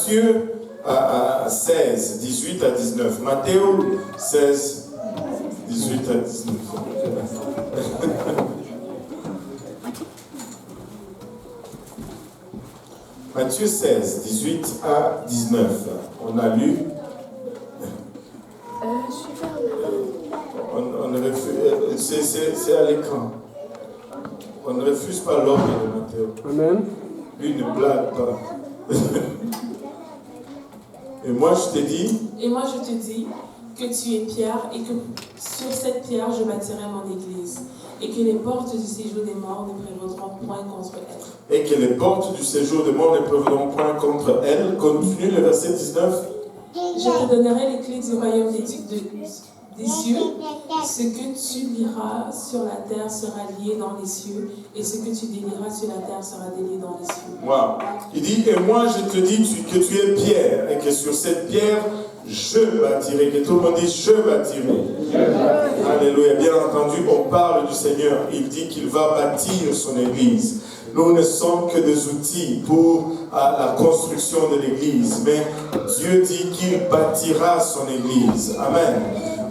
Matthieu 16, 18 à 19. Matthieu 16, 18 à 19. Matthieu 16, 18 à 19. On a lu. On ne refuse, c'est à l'écran. On ne refuse pas l'ordre de Matthieu. Amen. Lui ne blague pas. Et moi je te dis. Et moi je te dis que tu es Pierre et que sur cette pierre je bâtirai mon église. Et que les portes du séjour des morts ne prévaudront point contre elle. Et que les portes du séjour des morts ne prévaudront point contre elle. Continue le verset 19. Je te donnerai les clés du royaume des cieux. Ce que tu liras sur la terre sera lié dans les cieux. Et ce que tu délieras sur la terre sera délié dans les cieux. Wow. Il dit, et moi je te dis que tu es Pierre. Et que sur cette pierre, je bâtirai. Que tout le monde dise, je bâtirai. Alléluia. Bien entendu, on parle du Seigneur. Il dit qu'il va bâtir son église. Nous ne sommes que des outils pour la construction de l'église. Mais Dieu dit qu'il bâtira son église. Amen.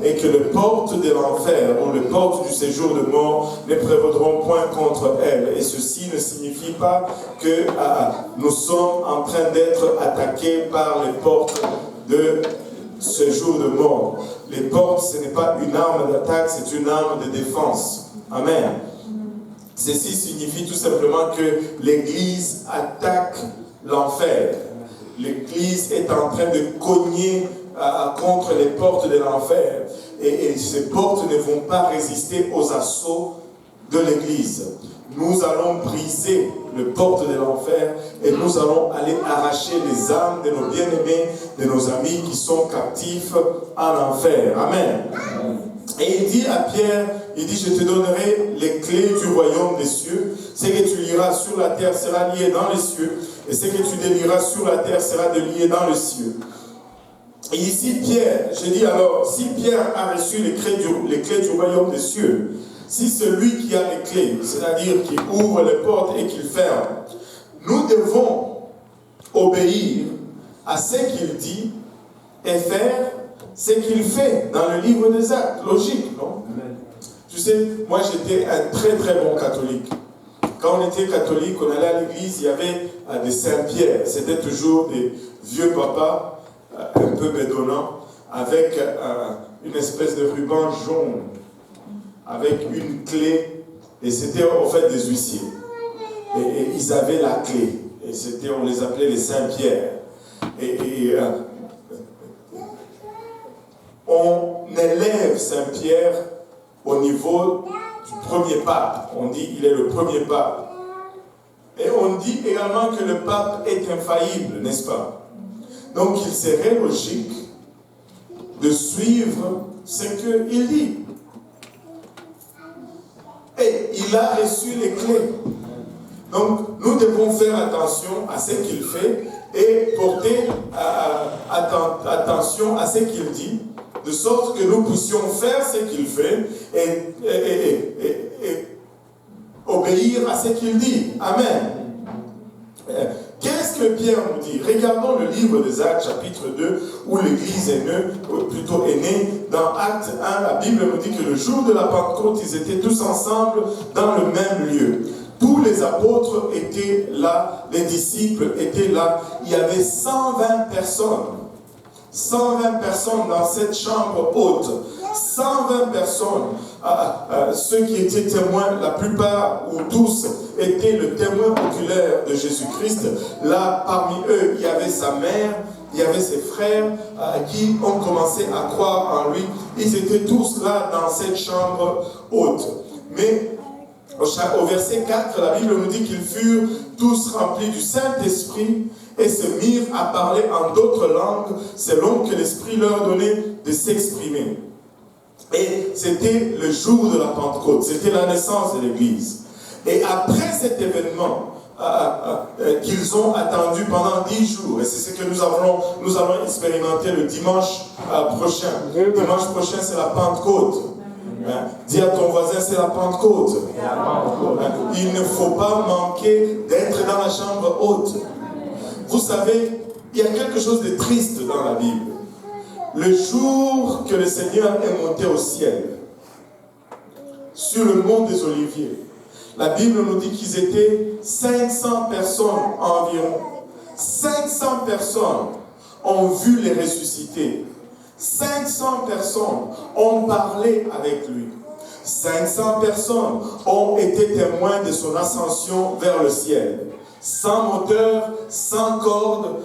Et que les portes de l'enfer ou les portes du séjour de mort ne prévaudront point contre elle. Et ceci ne signifie pas que nous sommes en train d'être attaqués par les portes de séjour de mort. Les portes, ce n'est pas une arme d'attaque, c'est une arme de défense. Amen. Ceci signifie tout simplement que l'Église attaque l'enfer. L'Église est en train de cogner contre les portes de l'enfer. Et ces portes ne vont pas résister aux assauts de l'Église. Nous allons briser les portes de l'enfer et nous allons aller arracher les âmes de nos bien-aimés, de nos amis qui sont captifs en enfer. Amen. Et il dit à Pierre, il dit, je te donnerai les clés du royaume des cieux. Ce que tu liras sur la terre sera lié dans les cieux. Et ce que tu délieras sur la terre sera délié dans les cieux. Et ici, Pierre, je dis alors, si Pierre a reçu les clés du royaume des cieux, si celui qui a les clés, c'est-à-dire qui ouvre les portes et qui ferme, nous devons obéir à ce qu'il dit et faire ce qu'il fait dans le livre des Actes. Logique, non? Tu sais, moi j'étais un très très bon catholique. Quand on était catholique, on allait à l'église, il y avait des Saint-Pierre. C'était toujours des vieux papas, un peu bédonnants, avec une espèce de ruban jaune, avec une clé, et c'était en fait des huissiers. Et ils avaient la clé, et on les appelait les Saint-Pierre. On élève Saint-Pierre au niveau du premier pape. On dit qu'il est le premier pape. Et on dit également que le pape est infaillible, n'est-ce pas? Donc il serait logique de suivre ce qu'il dit. Et il a reçu les clés. Donc nous devons faire attention à ce qu'il fait et porter attention à ce qu'il dit, de sorte que nous puissions faire ce qu'il fait et obéir à ce qu'il dit. Amen. Qu'est-ce que Pierre nous dit? Regardons le livre des Actes, chapitre 2, où l'Église est née. Dans Acte 1, la Bible nous dit que le jour de la Pentecôte, ils étaient tous ensemble dans le même lieu. Tous les apôtres étaient là, les disciples étaient là. Il y avait 120 personnes. 120 personnes dans cette chambre haute. 120 personnes. Ceux qui étaient témoins, la plupart ou tous étaient le témoin oculaire de Jésus-Christ. Là, parmi eux, il y avait sa mère, il y avait ses frères qui ont commencé à croire en lui. Ils étaient tous là dans cette chambre haute. Mais au verset 4, la Bible nous dit qu'ils furent tous remplis du Saint-Esprit et se mirent à parler en d'autres langues selon que l'Esprit leur donnait de s'exprimer. Et c'était le jour de la Pentecôte, c'était la naissance de l'Église. Et après cet événement qu'ils ont attendu pendant 10 jours, et c'est ce que nous allons expérimenter le dimanche prochain. Dimanche prochain, c'est la Pentecôte. Dis à ton voisin, c'est la Pentecôte. Il ne faut pas manquer d'être dans la chambre haute. Vous savez, il y a quelque chose de triste dans la Bible. Le jour que le Seigneur est monté au ciel, sur le mont des Oliviers, la Bible nous dit qu'ils étaient 500 personnes environ. 500 personnes ont vu les ressuscités. 500 personnes ont parlé avec lui. 500 personnes ont été témoins de son ascension vers le ciel. Sans moteur, sans corde,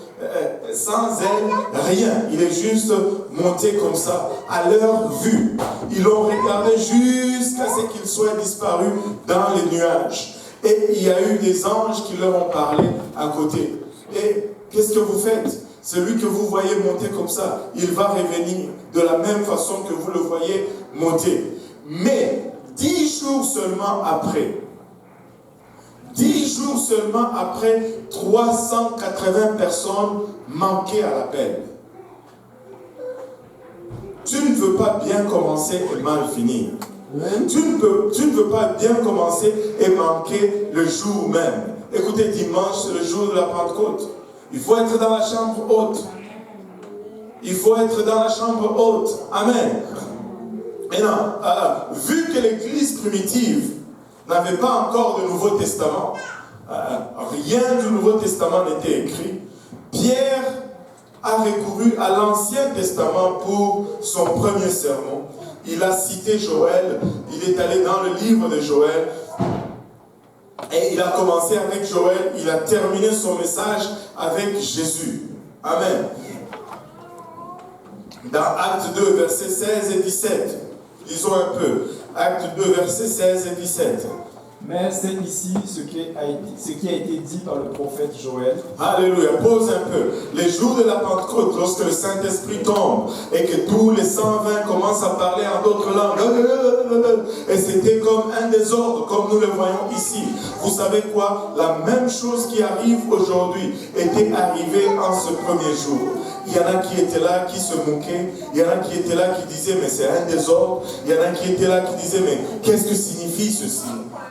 sans aile, rien. Il est juste monté comme ça, à leur vue. Ils l'ont regardé jusqu'à ce qu'il soit disparu dans les nuages. Et il y a eu des anges qui leur ont parlé à côté. Et qu'est-ce que vous faites? Celui que vous voyez monter comme ça, il va revenir de la même façon que vous le voyez monter. Mais 10 jours seulement après, 10 jours seulement après, 380 personnes manquaient à l'appel. Tu ne veux pas bien commencer et mal finir. Tu ne veux pas bien commencer et manquer le jour même. Écoutez, dimanche, c'est le jour de la Pentecôte. Il faut être dans la chambre haute. Il faut être dans la chambre haute. Amen. Maintenant, vu que l'Église primitive n'avait pas encore de Nouveau Testament, rien du Nouveau Testament n'était écrit, Pierre a recouru à l'Ancien Testament pour son premier sermon. Il a cité Joël, il est allé dans le livre de Joël, et il a commencé avec Joël, il a terminé son message avec Jésus. Amen. Dans Actes 2, versets 16 et 17, lisons un peu. Actes 2, versets 16 et 17. Mais c'est ici ce qui a été dit par le prophète Joël. Alléluia, pose un peu. Les jours de la Pentecôte, lorsque le Saint-Esprit tombe et que tous les 120 commencent à parler en d'autres langues, et c'était comme un désordre, comme nous le voyons ici. Vous savez quoi? La même chose qui arrive aujourd'hui était arrivée en ce premier jour. Il y en a qui étaient là, qui se moquaient. Il y en a qui étaient là, qui disaient, mais c'est un désordre. Il y en a qui étaient là, qui disaient, mais qu'est-ce que signifie ceci?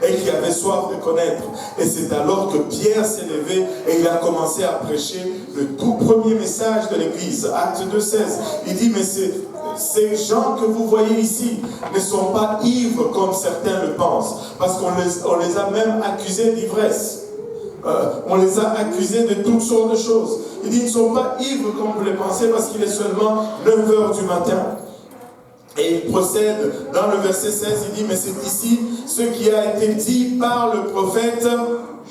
Et qui avaient soif de connaître. Et c'est alors que Pierre s'est levé et il a commencé à prêcher le tout premier message de l'Église. Acte 2, 16. Il dit, mais ces gens que vous voyez ici ne sont pas ivres comme certains le pensent. Parce qu'on les a même accusés d'ivresse. On les a accusés de toutes sortes de choses. Il dit, ils ne sont pas ivres comme vous le pensez parce qu'il est seulement 9 h du matin. Et il procède dans le verset 16, il dit, mais c'est ici ce qui a été dit par le prophète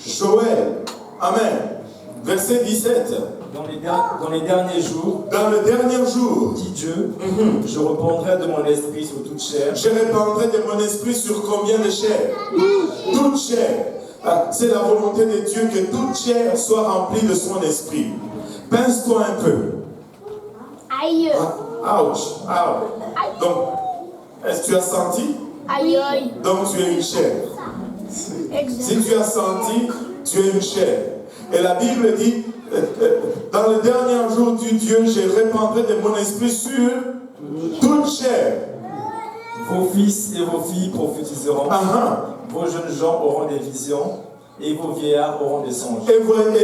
Joël. Amen. Verset 17. Dans les derniers jours, dans le dernier jour, dit Dieu, je répandrai de mon esprit sur toute chair. Je répandrai de mon esprit sur combien de chair? Toute chair. C'est la volonté de Dieu que toute chair soit remplie de son esprit. Pince-toi un peu. Aïe. Ouch. Donc, est-ce que tu as senti? Aïe, aïe. Donc tu es une chair. Si tu as senti, tu es une chair. Et la Bible dit, dans le dernier jour du Dieu, je répandrai de mon esprit sur toute chair. Vos fils et vos filles prophétiseront. Vos jeunes gens auront des visions. Et vos vieillards auront des songes. Et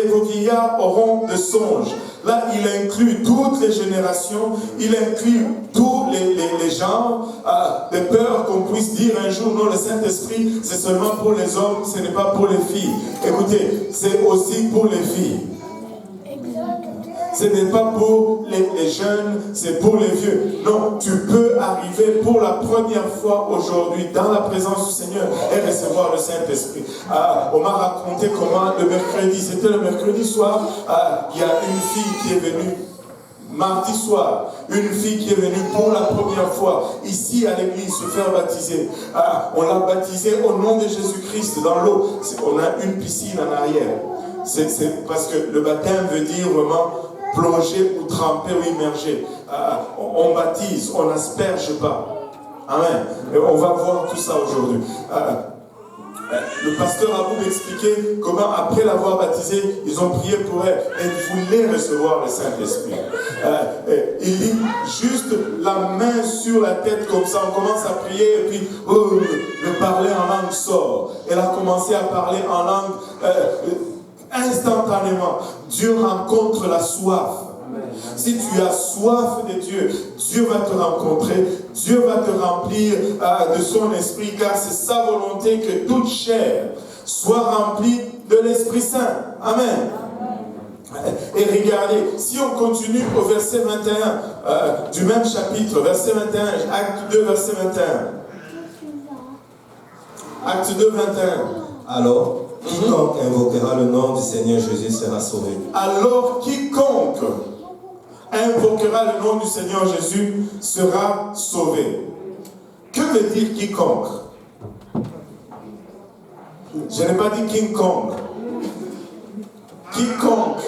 vos vieillards auront des songes. Là, il inclut toutes les générations, il inclut tous les genres, de peur qu'on puisse dire un jour, non, le Saint-Esprit, c'est seulement pour les hommes, ce n'est pas pour les filles. Écoutez, c'est aussi pour les filles. Ce n'est pas pour les jeunes, c'est pour les vieux. Non, tu peux arriver pour la première fois aujourd'hui dans la présence du Seigneur et recevoir le Saint-Esprit. On m'a raconté comment le mercredi, c'était le mercredi soir, il y a une fille qui est venue. Mardi soir, une fille qui est venue pour la première fois ici à l'église se faire baptiser. On l'a baptisée au nom de Jésus-Christ dans l'eau. On a une piscine en arrière. C'est parce que le baptême veut dire vraiment plonger ou tremper ou immerger. On baptise, on n'asperge pas. Amen. Et on va voir tout ça aujourd'hui. Le pasteur a vous expliqué comment après l'avoir baptisé, ils ont prié pour elle. Elle voulait recevoir le Saint-Esprit. Il dit juste la main sur la tête comme ça, on commence à prier et puis le parler en langue sort. Elle a commencé à parler en langue instantanément, Dieu rencontre la soif. Si tu as soif de Dieu, Dieu va te rencontrer, Dieu va te remplir de son esprit, car c'est sa volonté que toute chair soit remplie de l'Esprit Saint. Amen. Et regardez, si on continue au verset 21 du même chapitre, verset 21, acte 2, verset 21. Acte 2, 21. Alors, quiconque invoquera le nom du Seigneur Jésus sera sauvé. Alors, quiconque invoquera le nom du Seigneur Jésus sera sauvé. Que veut dire quiconque? Je n'ai pas dit King Kong. Quiconque.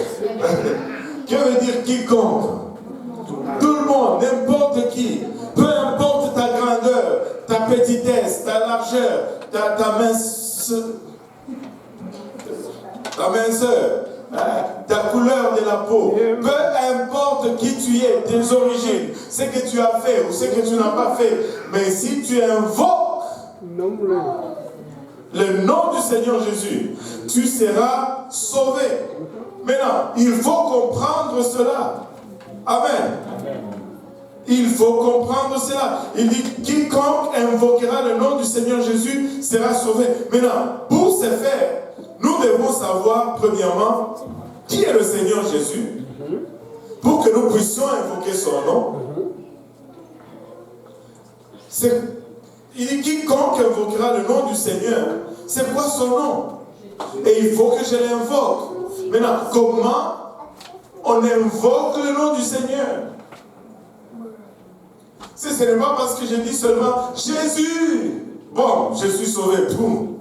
Que veut dire quiconque? Tout le monde, n'importe qui. Peu importe ta grandeur, ta petitesse, ta largeur, ta minceur, ta couleur de la peau, peu importe qui tu es, tes origines, ce que tu as fait ou ce que tu n'as pas fait, mais si tu invoques le nom du Seigneur Jésus, tu seras sauvé. Maintenant, il faut comprendre cela. Amen. Il faut comprendre cela. Il dit, quiconque invoquera le nom du Seigneur Jésus sera sauvé. Maintenant, pour ce faire, nous devons savoir, premièrement, qui est le Seigneur Jésus, pour que nous puissions invoquer son nom. Il dit, quiconque invoquera le nom du Seigneur, c'est quoi son nom? Et il faut que je l'invoque. Maintenant, comment on invoque le nom du Seigneur? Ce n'est pas parce que je dis seulement Jésus, bon, je suis sauvé, boum.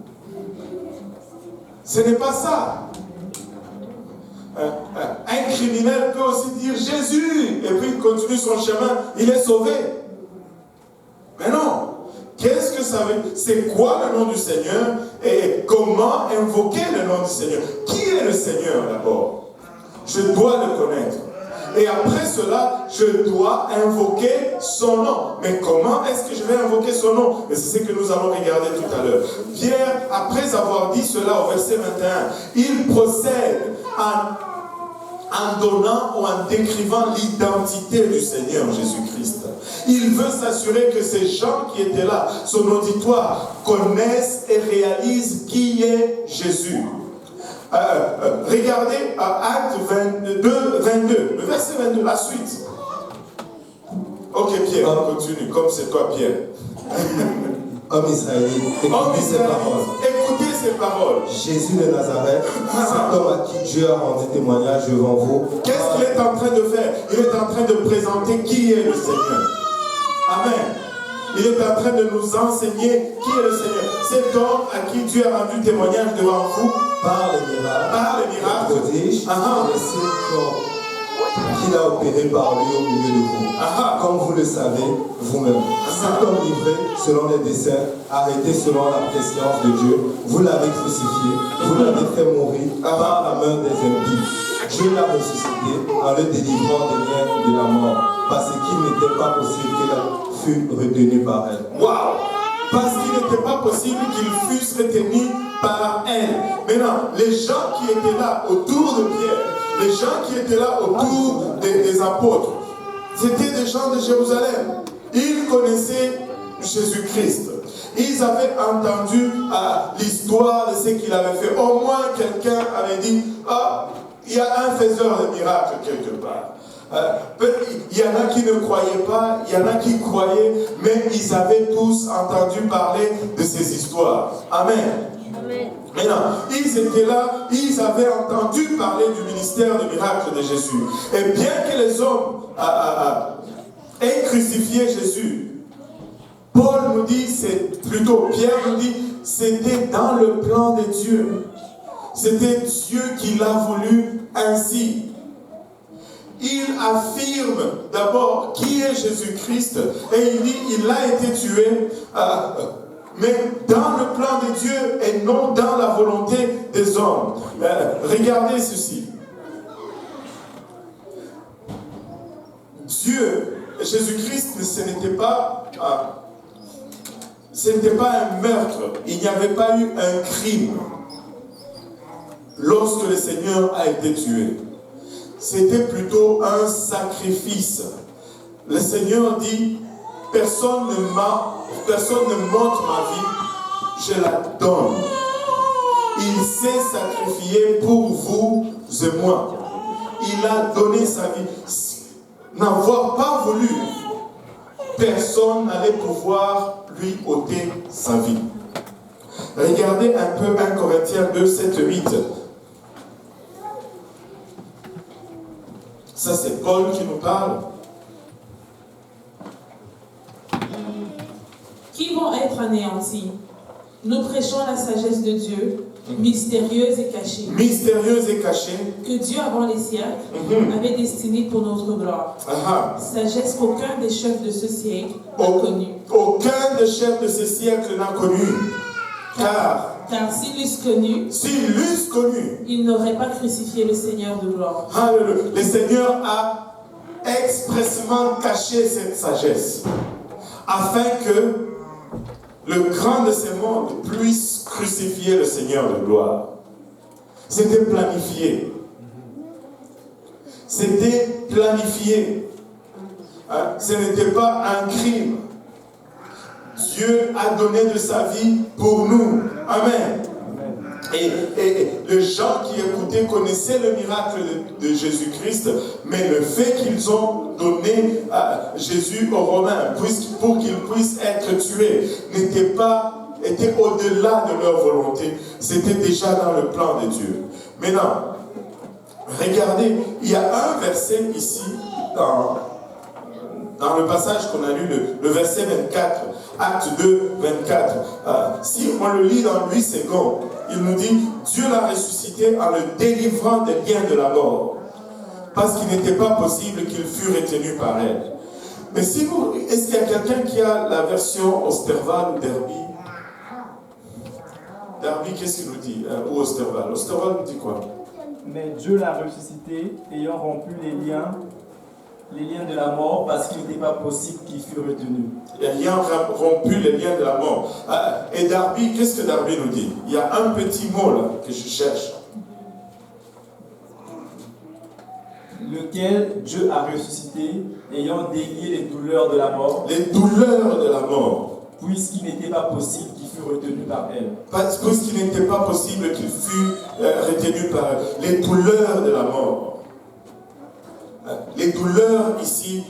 Ce n'est pas ça. Un criminel peut aussi dire Jésus, et puis il continue son chemin, il est sauvé. Mais non. Qu'est-ce que ça veut dire? C'est quoi le nom du Seigneur? Et comment invoquer le nom du Seigneur? Qui est le Seigneur d'abord? Je dois le connaître. Et après cela, je dois invoquer son nom. Mais comment est-ce que je vais invoquer son nom? Et c'est ce que nous allons regarder tout à l'heure. Pierre, après avoir dit cela au verset 21, il procède en donnant ou en décrivant l'identité du Seigneur Jésus-Christ. Il veut s'assurer que ces gens qui étaient là, son auditoire, connaissent et réalisent qui est Jésus. Regardez Acte 22, le verset 22, la suite. Ok Pierre, on continue, comme c'est toi Pierre. Homme israélite, écoutez ces paroles. Écoutez ces paroles. Jésus de Nazareth, cet homme à qui Dieu a rendu témoignage devant vous. Qu'est-ce qu'il est en train de faire? Il est en train de présenter qui est le Seigneur. Amen. Il est en train de nous enseigner qui est le Seigneur. Cet homme à qui Dieu a rendu témoignage devant vous. Par les miracles, prodiges, et les signes qu'il a opérés par lui au milieu de vous. Comme vous le savez vous-même. Cet homme livré selon les desseins, arrêté selon la prescience de Dieu, vous l'avez crucifié, vous l'avez fait mourir par la main des impies. Dieu l'a ressuscité en le délivrant des liens de la mort, parce qu'il n'était pas possible qu'elle fût retenue par elle. Waouh! Parce qu'il n'était pas possible qu'ils fussent retenus par elle. Maintenant, les gens qui étaient là autour de Pierre, les gens qui étaient là autour des apôtres, c'était des gens de Jérusalem. Ils connaissaient Jésus-Christ. Ils avaient entendu l'histoire de ce qu'il avait fait. Au moins, quelqu'un avait dit, il y a un faiseur de miracles quelque part. Il y en a qui ne croyaient pas, il y en a qui croyaient, mais ils avaient tous entendu parler de ces histoires. Amen. Maintenant, ils étaient là, ils avaient entendu parler du ministère du miracle de Jésus. Et bien que les hommes aient crucifié Jésus, Paul nous dit, Pierre nous dit, c'était dans le plan de Dieu. C'était Dieu qui l'a voulu ainsi. Il affirme d'abord qui est Jésus-Christ et il dit il a été tué, mais dans le plan de Dieu et non dans la volonté des hommes. Regardez ceci. Dieu, Jésus-Christ, ce n'était pas un meurtre. Il n'y avait pas eu un crime. lorsque le Seigneur a été tué. C'était plutôt un sacrifice. Le Seigneur dit, personne ne m'ôte ma vie, je la donne. Il s'est sacrifié pour vous et moi. Il a donné sa vie. N'avoir pas voulu, personne n'allait pouvoir lui ôter sa vie. Regardez un peu 1 Corinthiens 2, 7, 8. Ça, c'est Paul qui nous parle. Qui vont être anéantis. Nous prêchons la sagesse de Dieu, mystérieuse et cachée. Mystérieuse et cachée. Que Dieu, avant les siècles, avait destinée pour notre gloire. Sagesse qu'aucun des chefs de ce siècle n'a connue. Aucun des chefs de ce siècle n'a connue. Car s'ils l'eussent connu, ils n'auraient pas crucifié le Seigneur de gloire. Alléluia. Le Seigneur a expressément caché cette sagesse afin que le grand de ces mondes puisse crucifier le Seigneur de gloire. C'était planifié. C'était planifié. Ce n'était pas un crime. Dieu a donné de sa vie pour nous. Amen. Et les gens qui écoutaient connaissaient le miracle de Jésus-Christ, mais le fait qu'ils ont donné Jésus aux Romains pour qu'ils puissent être tués était au-delà de leur volonté. C'était déjà dans le plan de Dieu. Maintenant, regardez, il y a un verset ici dans le passage qu'on a lu, le verset 24, Acte 2, 24. Si on le lit dans 8 secondes, il nous dit, Dieu l'a ressuscité en le délivrant des liens de la mort, parce qu'il n'était pas possible qu'il fût retenu par elle. Mais est-ce qu'il y a quelqu'un qui a la version Osterval ou Derby? Derby, qu'est-ce qu'il nous dit? Ou Osterval? Osterval nous dit quoi? Mais Dieu l'a ressuscité, ayant rompu les liens de la mort, parce qu'il n'était pas possible qu'il fût retenu. Ayant rompu les liens de la mort. Et Darby, qu'est-ce que Darby nous dit? Il y a un petit mot là que je cherche. Lequel Dieu a ressuscité, ayant délié les douleurs de la mort. Les douleurs de la mort. Puisqu'il n'était pas possible qu'il fût retenu par elle. Puisqu'il n'était pas possible qu'il fût retenu par elle. Les douleurs de la mort. Les douleurs ici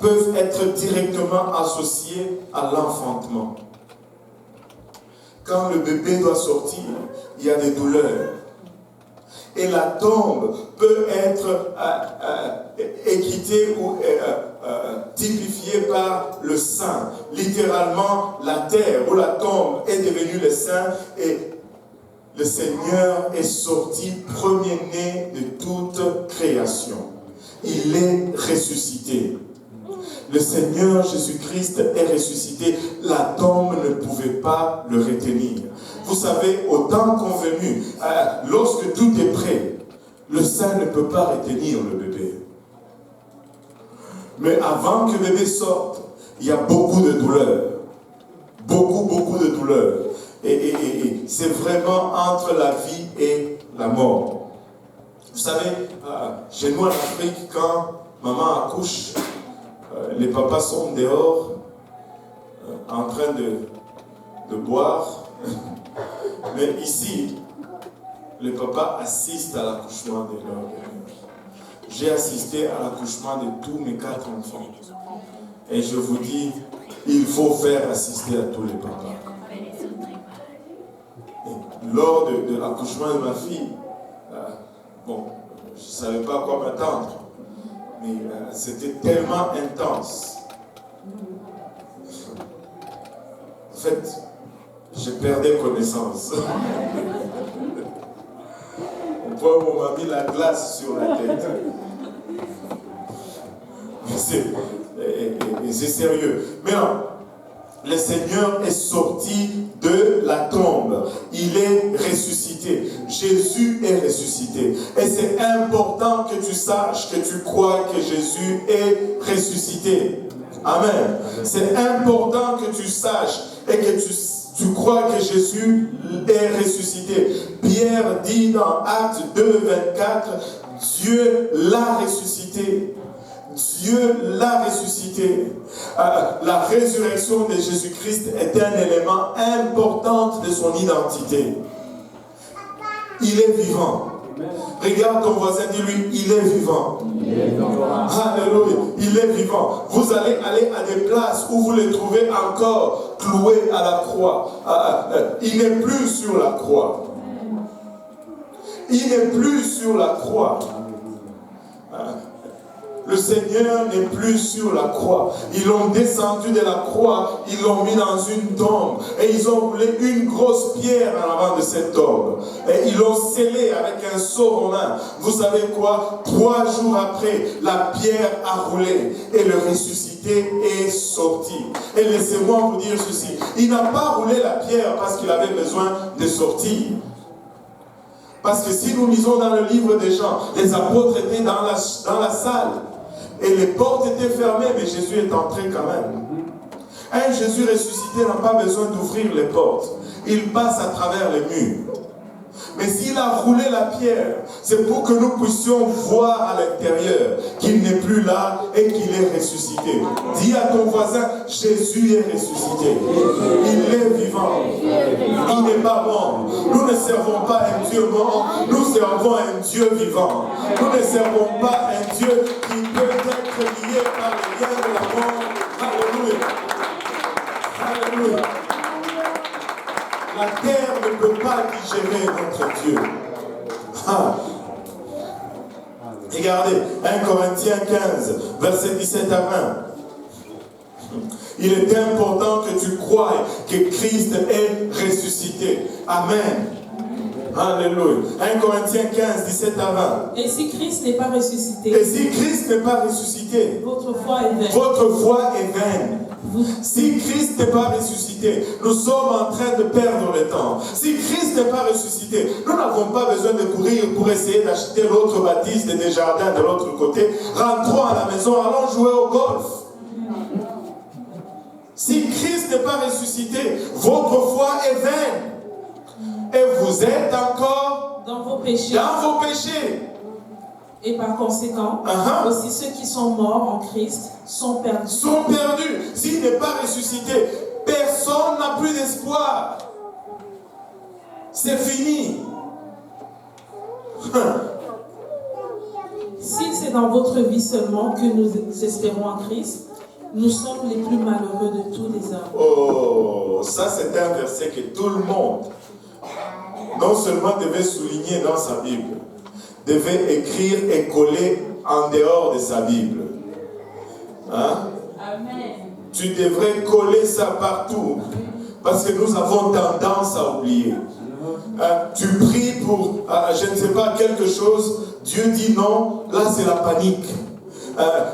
peuvent être directement associées à l'enfantement. Quand le bébé doit sortir, il y a des douleurs. Et la tombe peut être équitée ou typifiée par le sein. Littéralement, la terre ou la tombe est devenue le sein et le Seigneur est sorti premier-né de toute création. Il est ressuscité. Le Seigneur Jésus-Christ est ressuscité. La tombe ne pouvait pas le retenir. Vous savez, au temps convenu, lorsque tout est prêt, le sein ne peut pas retenir le bébé. Mais avant que le bébé sorte, il y a beaucoup de douleurs. Beaucoup de douleurs. Et c'est vraiment entre la vie et la mort. Vous savez, chez nous en Afrique, quand maman accouche, les papas sont dehors en train de boire. Mais ici, les papas assistent à l'accouchement de leur bébé. J'ai assisté à l'accouchement de tous mes 4 enfants. Et je vous dis, il faut faire assister à tous les papas. Et lors de l'accouchement de ma fille, je ne savais pas à quoi m'attendre, mais c'était tellement intense. En fait, je perdais connaissance. Au point où on m'a mis la glace sur la tête. C'est sérieux. Mais non, le Seigneur est sorti de la tombe. Il est ressuscité. Jésus est ressuscité. Et c'est important que tu saches, que tu crois que Jésus est ressuscité. Amen. C'est important que tu saches et que tu crois que Jésus est ressuscité. Pierre dit dans Actes 2, 24, Dieu l'a ressuscité. Dieu l'a ressuscité. La résurrection de Jésus-Christ est un élément important de son identité. Il est vivant. Regarde ton voisin, dis-lui, il est vivant. Alléluia, il est vivant. Vous allez aller à des places où vous le trouvez encore cloué à la croix. Il n'est plus sur la croix. Il n'est plus sur la croix. Le Seigneur n'est plus sur la croix. Ils l'ont descendu de la croix, ils l'ont mis dans une tombe. Et ils ont roulé une grosse pierre en avant de cette tombe. Et ils l'ont scellé avec un sceau romain. Vous savez quoi? 3 jours après, la pierre a roulé et le ressuscité est sorti. Et laissez-moi vous dire ceci. Il n'a pas roulé la pierre parce qu'il avait besoin de sortir. Parce que si nous lisons dans le livre des Jean, les apôtres étaient dans la salle. Et les portes étaient fermées, mais Jésus est entré quand même. Un Jésus ressuscité n'a pas besoin d'ouvrir les portes. Il passe à travers les murs. Mais s'il a roulé la pierre, c'est pour que nous puissions voir à l'intérieur qu'il n'est plus là et qu'il est ressuscité. Dis à ton voisin, Jésus est ressuscité. Il est vivant. Il n'est pas mort. Nous ne servons pas un Dieu mort, nous servons un Dieu vivant. Nous ne servons pas un Dieu qui peut être lié par les liens de la mort. Alléluia. Alléluia. La terre ne peut pas digérer notre Dieu. Regardez, 1 Corinthiens 15, versets 17 à 20. Il est important que tu croies que Christ est ressuscité. Amen. Alléluia. 1 Corinthiens 15, 17 à 20. Et si Christ n'est pas ressuscité, et si Christ n'est pas ressuscité, votre foi est vaine. Votre foi est vaine. Si Christ n'est pas ressuscité, nous sommes en train de perdre le temps. Si Christ n'est pas ressuscité, nous n'avons pas besoin de courir pour essayer d'acheter l'autre baptiste et des jardins de l'autre côté. Rentrons à la maison, allons jouer au golf. Si Christ n'est pas ressuscité, votre foi est vaine. Et vous êtes encore dans vos péchés. Dans vos péchés. Et par conséquent, aussi ceux qui sont morts en Christ sont perdus. Sont perdus. S'il n'est pas ressuscité, personne n'a plus d'espoir. C'est fini. Si c'est dans votre vie seulement que nous espérons en Christ, nous sommes les plus malheureux de tous les hommes. Oh, ça c'est un verset que tout le monde, non seulement devait souligner dans sa Bible, devait écrire et coller en dehors de sa Bible. Hein? Amen. Tu devrais coller ça partout. Parce que nous avons tendance à oublier. Tu pries pour, je ne sais pas, quelque chose, Dieu dit non, là c'est la panique.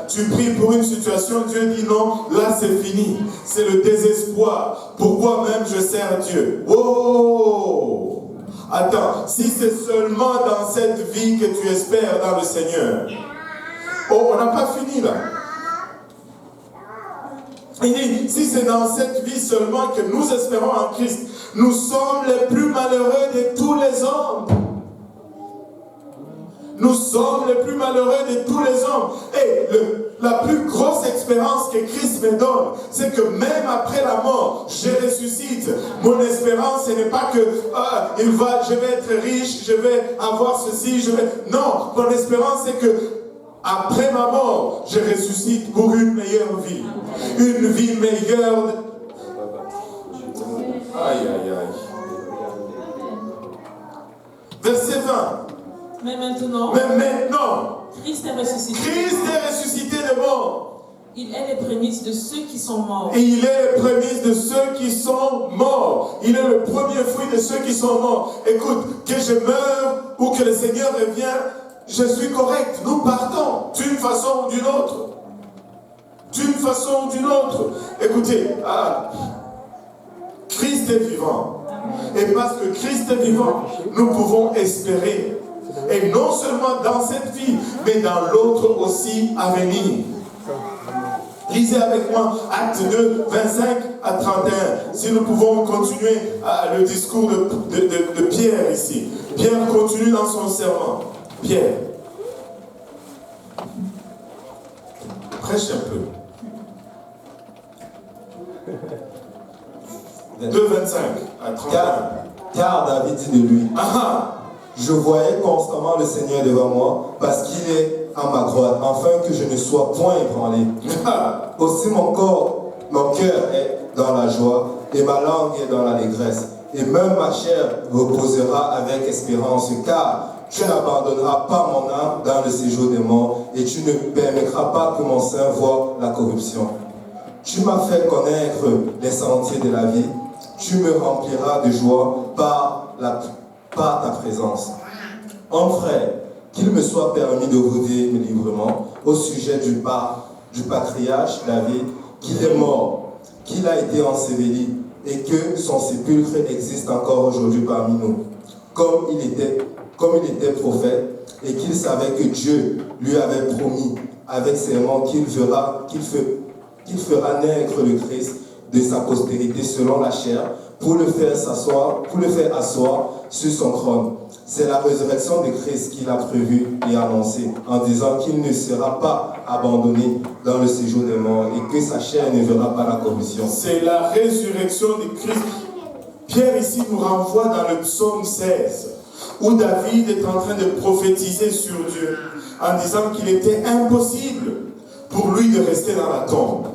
Tu pries pour une situation, Dieu dit non, là c'est fini. C'est le désespoir. Pourquoi même je sers Dieu? Oh! Attends, si c'est seulement dans cette vie que tu espères dans le Seigneur. Oh, on n'a pas fini là. Il dit, si c'est dans cette vie seulement que nous espérons en Christ, nous sommes les plus malheureux de tous les hommes. Nous sommes les plus malheureux de tous les hommes. Et la plus grosse expérience que Christ me donne, c'est que même après la mort, je ressuscite. Mon espérance, ce n'est pas que je vais être riche, je vais avoir ceci, Non, mon espérance, c'est que après ma mort, je ressuscite pour une meilleure vie. Une vie meilleure. Aïe, aïe, aïe. Verset 20. Mais maintenant, Christ est ressuscité. Christ est ressuscité de mort. Il est les prémices de ceux qui sont morts. Et il est les prémices de ceux qui sont morts. Il est le premier fruit de ceux qui sont morts. Écoute, que je meure ou que le Seigneur revienne, je suis correct. Nous partons d'une façon ou d'une autre. D'une façon ou d'une autre. Écoutez, Christ est vivant. Et parce que Christ est vivant, nous pouvons espérer. Et non seulement dans cette vie, mais dans l'autre aussi à venir. Lisez avec moi Acte 2, 25 à 31. Si nous pouvons continuer le discours de Pierre ici. Pierre continue dans son serment. Pierre. Prêche un peu. 2, 25 à 31. Car David dit de lui, je voyais constamment le Seigneur devant moi, parce qu'il est à ma droite, afin que je ne sois point ébranlé. Aussi mon cœur est dans la joie, et ma langue est dans l'allégresse. Et même ma chair reposera avec espérance, car tu n'abandonneras pas mon âme dans le séjour des morts, et tu ne permettras pas que mon sein voie la corruption. Tu m'as fait connaître les sentiers de la vie, tu me rempliras de joie par ta présence. En frère, qu'il me soit permis de vous dire librement au sujet du patriarche David, qu'il est mort, qu'il a été enseveli et que son sépulcre existe encore aujourd'hui parmi nous. Comme il était prophète et qu'il savait que Dieu lui avait promis avec serment qu'il fera naître le Christ de sa postérité selon la chair pour le faire asseoir sur son trône. C'est la résurrection de Christ qu'il a prévue et annoncée en disant qu'il ne sera pas abandonné dans le séjour des morts et que sa chair ne verra pas la corruption. C'est la résurrection de Christ. Pierre ici nous renvoie dans le psaume 16 où David est en train de prophétiser sur Dieu en disant qu'il était impossible pour lui de rester dans la tombe.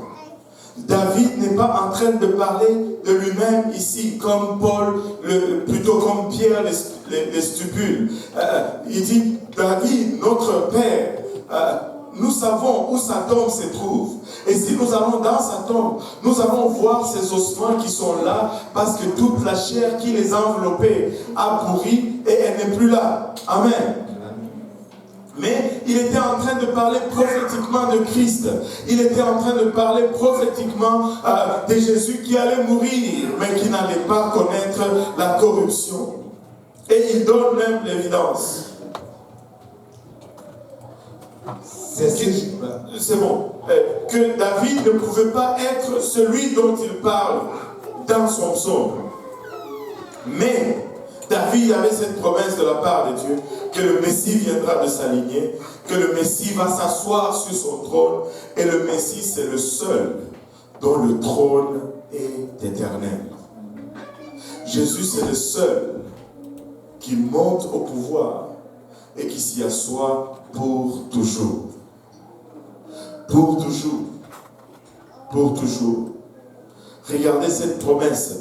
David n'est pas en train de parler de lui-même ici, comme Paul, plutôt comme Pierre les stupule. Il dit, David, notre Père, nous savons où sa tombe se trouve. Et si nous allons dans sa tombe, nous allons voir ces ossements qui sont là, parce que toute la chair qui les enveloppait a pourri et elle n'est plus là. Amen. Mais il était en train de parler prophétiquement de Christ. Il était en train de parler prophétiquement de Jésus qui allait mourir, mais qui n'allait pas connaître la corruption. Et il donne même l'évidence. C'est bon. Que David ne pouvait pas être celui dont il parle dans son psaume. Mais David avait cette promesse de la part de Dieu que le Messie viendra de sa lignée, que le Messie va s'asseoir sur son trône, et le Messie c'est le seul dont le trône est éternel. Jésus c'est le seul qui monte au pouvoir et qui s'y assoit pour toujours. Pour toujours. Pour toujours. Regardez cette promesse.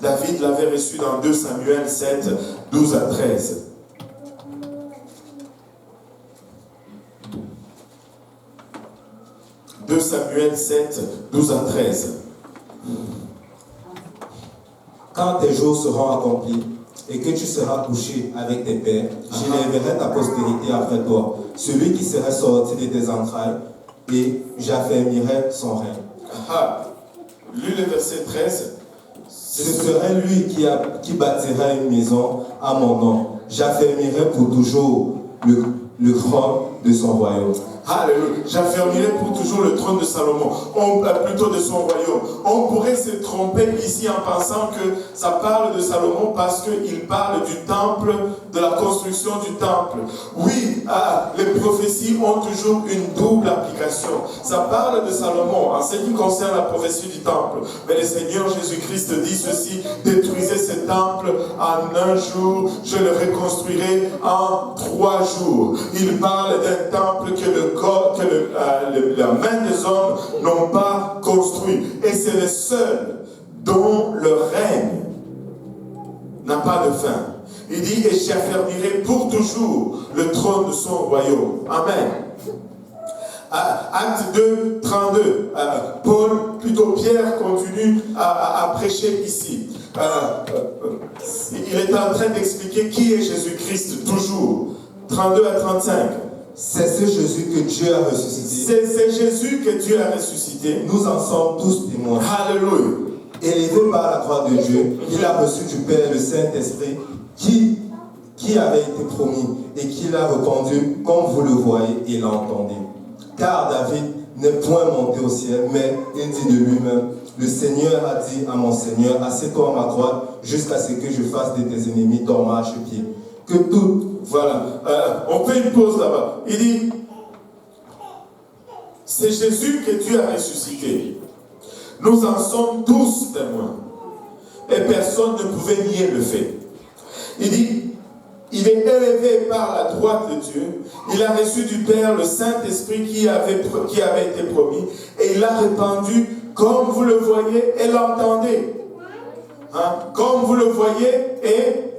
David l'avait reçue dans 2 Samuel 7, 12 à 13. « 2 Samuel 7, 12 à 13. Quand tes jours seront accomplis et que tu seras couché avec tes pères, j'élèverai ta postérité après toi, celui qui serait sorti de tes entrailles, et j'affermirai son règne. » Lis le verset 13. Ce serait lui qui bâtira une maison à mon nom. J'affermirai pour toujours le trône de son royaume. Alléluia. J'affermirai pour toujours le trône de Salomon, plutôt de son royaume. On pourrait se tromper ici en pensant que ça parle de Salomon parce qu'il parle du temple, de la construction du temple. Oui, les prophéties ont toujours une double application. Ça parle de Salomon en ce qui concerne la prophétie du temple. Mais le Seigneur Jésus-Christ dit ceci: détruisez ce temple en un jour, je le reconstruirai en 3 jours. Il parle d'un temple que la main des hommes n'ont pas construit. Et c'est le seul dont le règne n'a pas de fin. Il dit, et j'affermirai pour toujours le trône de son royaume. Amen. Acte 2, 32. Pierre continue à prêcher ici. Il est en train d'expliquer qui est Jésus-Christ toujours. 32 à 35. C'est ce Jésus que Dieu a ressuscité. C'est Jésus que Dieu a ressuscité. Nous en sommes tous témoins. Alléluia. Élevé par la croix de Dieu, il a reçu du Père le Saint-Esprit qui avait été promis et qu'il a répandu comme vous le voyez et l'entendez. Car n'est point monté au ciel, mais il dit de lui-même, le Seigneur a dit à mon Seigneur, assieds-toi à ma droite, jusqu'à ce que je fasse de tes ennemis ton marchepied. Que tout... Voilà. On fait une pause là-bas. Il dit, c'est Jésus que Dieu a ressuscité. Nous en sommes tous témoins. Et personne ne pouvait nier le fait. Il dit, il est élevé par la droite de Dieu. Il a reçu du Père le Saint-Esprit qui avait été promis. Et il l'a répandu comme vous le voyez et l'entendez. Hein? Comme vous le voyez et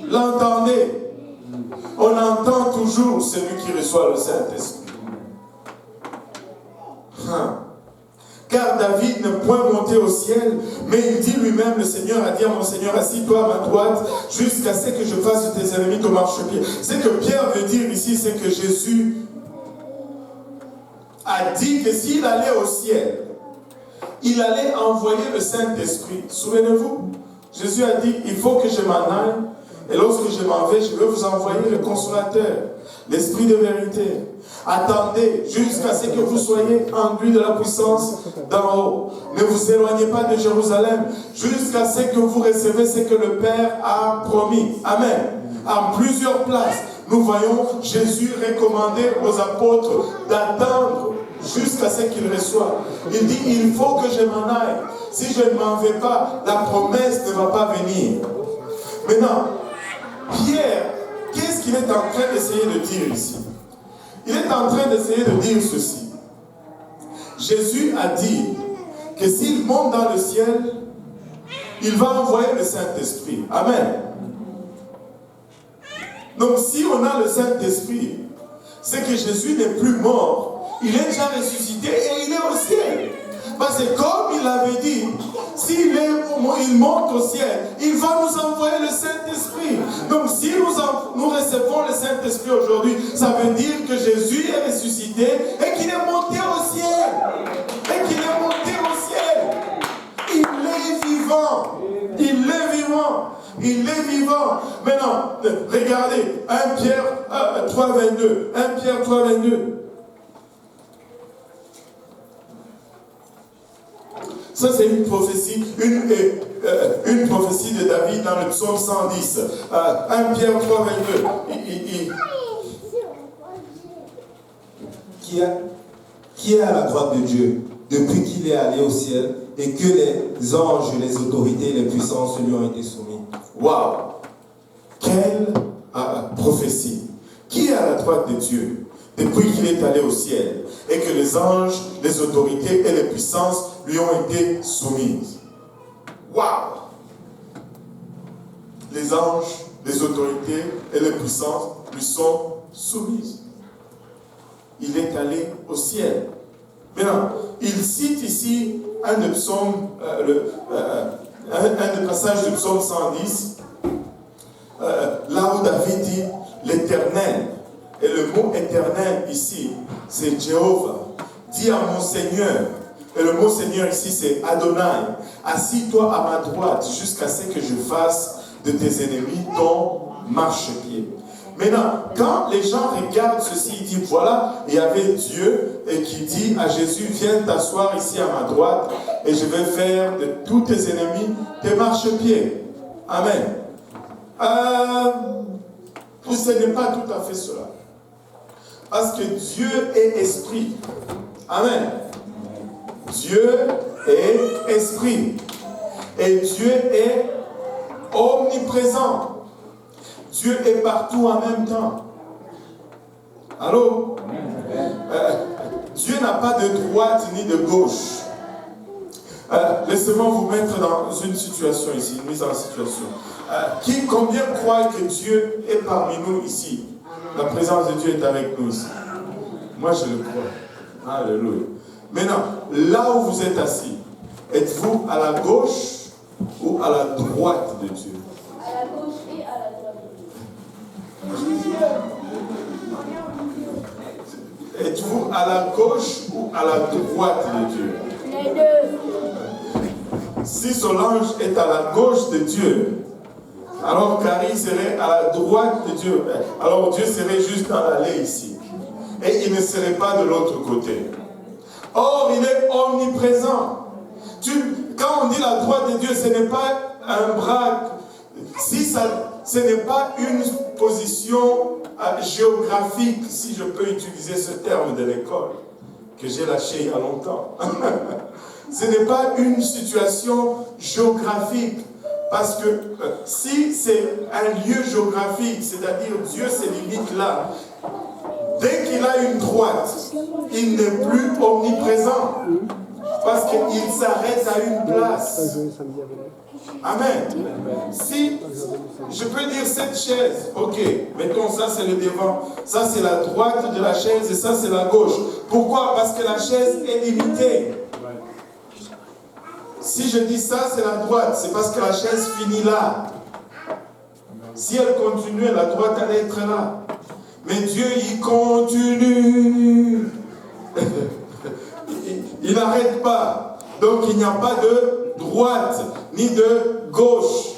l'entendez. On entend toujours celui qui reçoit le Saint-Esprit. Hein? Car David ne point monté au ciel, mais il dit lui-même, le Seigneur a dit à mon Seigneur, assis-toi à ma droite, jusqu'à ce que je fasse de tes ennemis ton marchepied. Ce que Pierre veut dire ici, c'est que Jésus a dit que s'il allait au ciel, il allait envoyer le Saint-Esprit. Souvenez-vous, Jésus a dit, il faut que je m'en aille, et lorsque je m'en vais, je vais vous envoyer le Consolateur, l'Esprit de vérité. Attendez jusqu'à ce que vous soyez enduits de la puissance d'en haut. Ne vous éloignez pas de Jérusalem jusqu'à ce que vous recevez ce que le Père a promis. Amen. En plusieurs places, nous voyons Jésus recommander aux apôtres d'attendre jusqu'à ce qu'ils reçoivent. Il dit, il faut que je m'en aille. Si je ne m'en vais pas, la promesse ne va pas venir. Maintenant, Pierre, qu'est-ce qu'il est en train d'essayer de dire ici? Il est en train d'essayer de dire ceci. Jésus a dit que s'il monte dans le ciel, il va envoyer le Saint-Esprit. Amen. Donc si on a le Saint-Esprit, c'est que Jésus n'est plus mort. Il est déjà ressuscité et il est au ciel. Parce que comme il avait dit, s'il monte au ciel, il va nous envoyer le Saint-Esprit. Donc si nous recevons le Saint-Esprit aujourd'hui, ça veut dire que Jésus est ressuscité et qu'il est monté au ciel. Et qu'il est monté au ciel. Il est vivant. Il est vivant. Il est vivant. Maintenant, regardez, 1 Pierre 3,22. 1 Pierre 3,22. Ça, c'est une prophétie, une prophétie de David dans le psaume 110. 1 Pierre 3,22. Qui est à la droite de Dieu depuis qu'il est allé au ciel et que les anges, les autorités et les puissances lui ont été soumis. Waouh! Quelle prophétie! Qui est à la droite de Dieu depuis qu'il est allé au ciel et que les anges, les autorités et les puissances lui ont été soumises? Waouh! Les anges, les autorités et les puissances lui sont soumises. Il est allé au ciel. Maintenant, il cite ici un des passages du psaume 110, là où David dit l'Éternel. Et le mot éternel ici, c'est Jéhovah. Dis à mon Seigneur. Et le mot Seigneur ici, c'est Adonai. Assis-toi à ma droite jusqu'à ce que je fasse de tes ennemis ton marchepied. Maintenant, quand les gens regardent ceci, ils disent, voilà, il y avait Dieu et qui dit à Jésus, viens t'asseoir ici à ma droite et je vais faire de tous tes ennemis tes marchepieds. Amen. Ce n'est pas tout à fait cela. Parce que Dieu est esprit. Amen. Dieu est esprit. Et Dieu est omniprésent. Dieu est partout en même temps. Allô? Dieu n'a pas de droite ni de gauche. Laissez-moi vous mettre dans une situation ici, une mise en situation. Combien croient que Dieu est parmi nous ici? La présence de Dieu est avec nous ici. Moi, je le crois. Alléluia. Maintenant, là où vous êtes assis, êtes-vous à la gauche ou à la droite de Dieu? À la gauche et à la droite de Dieu. Êtes-vous à la gauche ou à la droite de Dieu? Les deux. Si Solange est à la gauche de Dieu, alors Carrie serait à la droite de Dieu. Alors Dieu serait juste dans l'allée ici. Et il ne serait pas de l'autre côté. Or, il est omniprésent. Quand on dit la droite de Dieu, ce n'est pas un bras. Ce n'est pas une position géographique, si je peux utiliser ce terme de l'école, que j'ai lâché il y a longtemps. Ce n'est pas une situation géographique. Parce que si c'est un lieu géographique, c'est-à-dire Dieu se limite là, dès qu'il a une droite, il n'est plus omniprésent. Parce qu'il s'arrête à une place. Amen. Si je peux dire cette chaise, ok, mettons ça c'est le devant, ça c'est la droite de la chaise et ça c'est la gauche. Pourquoi? Parce que la chaise est limitée. Si je dis ça c'est la droite, c'est parce que la chaise finit là. Si elle continuait, la droite allait être là. Mais Dieu il continue. Il n'arrête pas. Donc il n'y a pas de droite ni de gauche.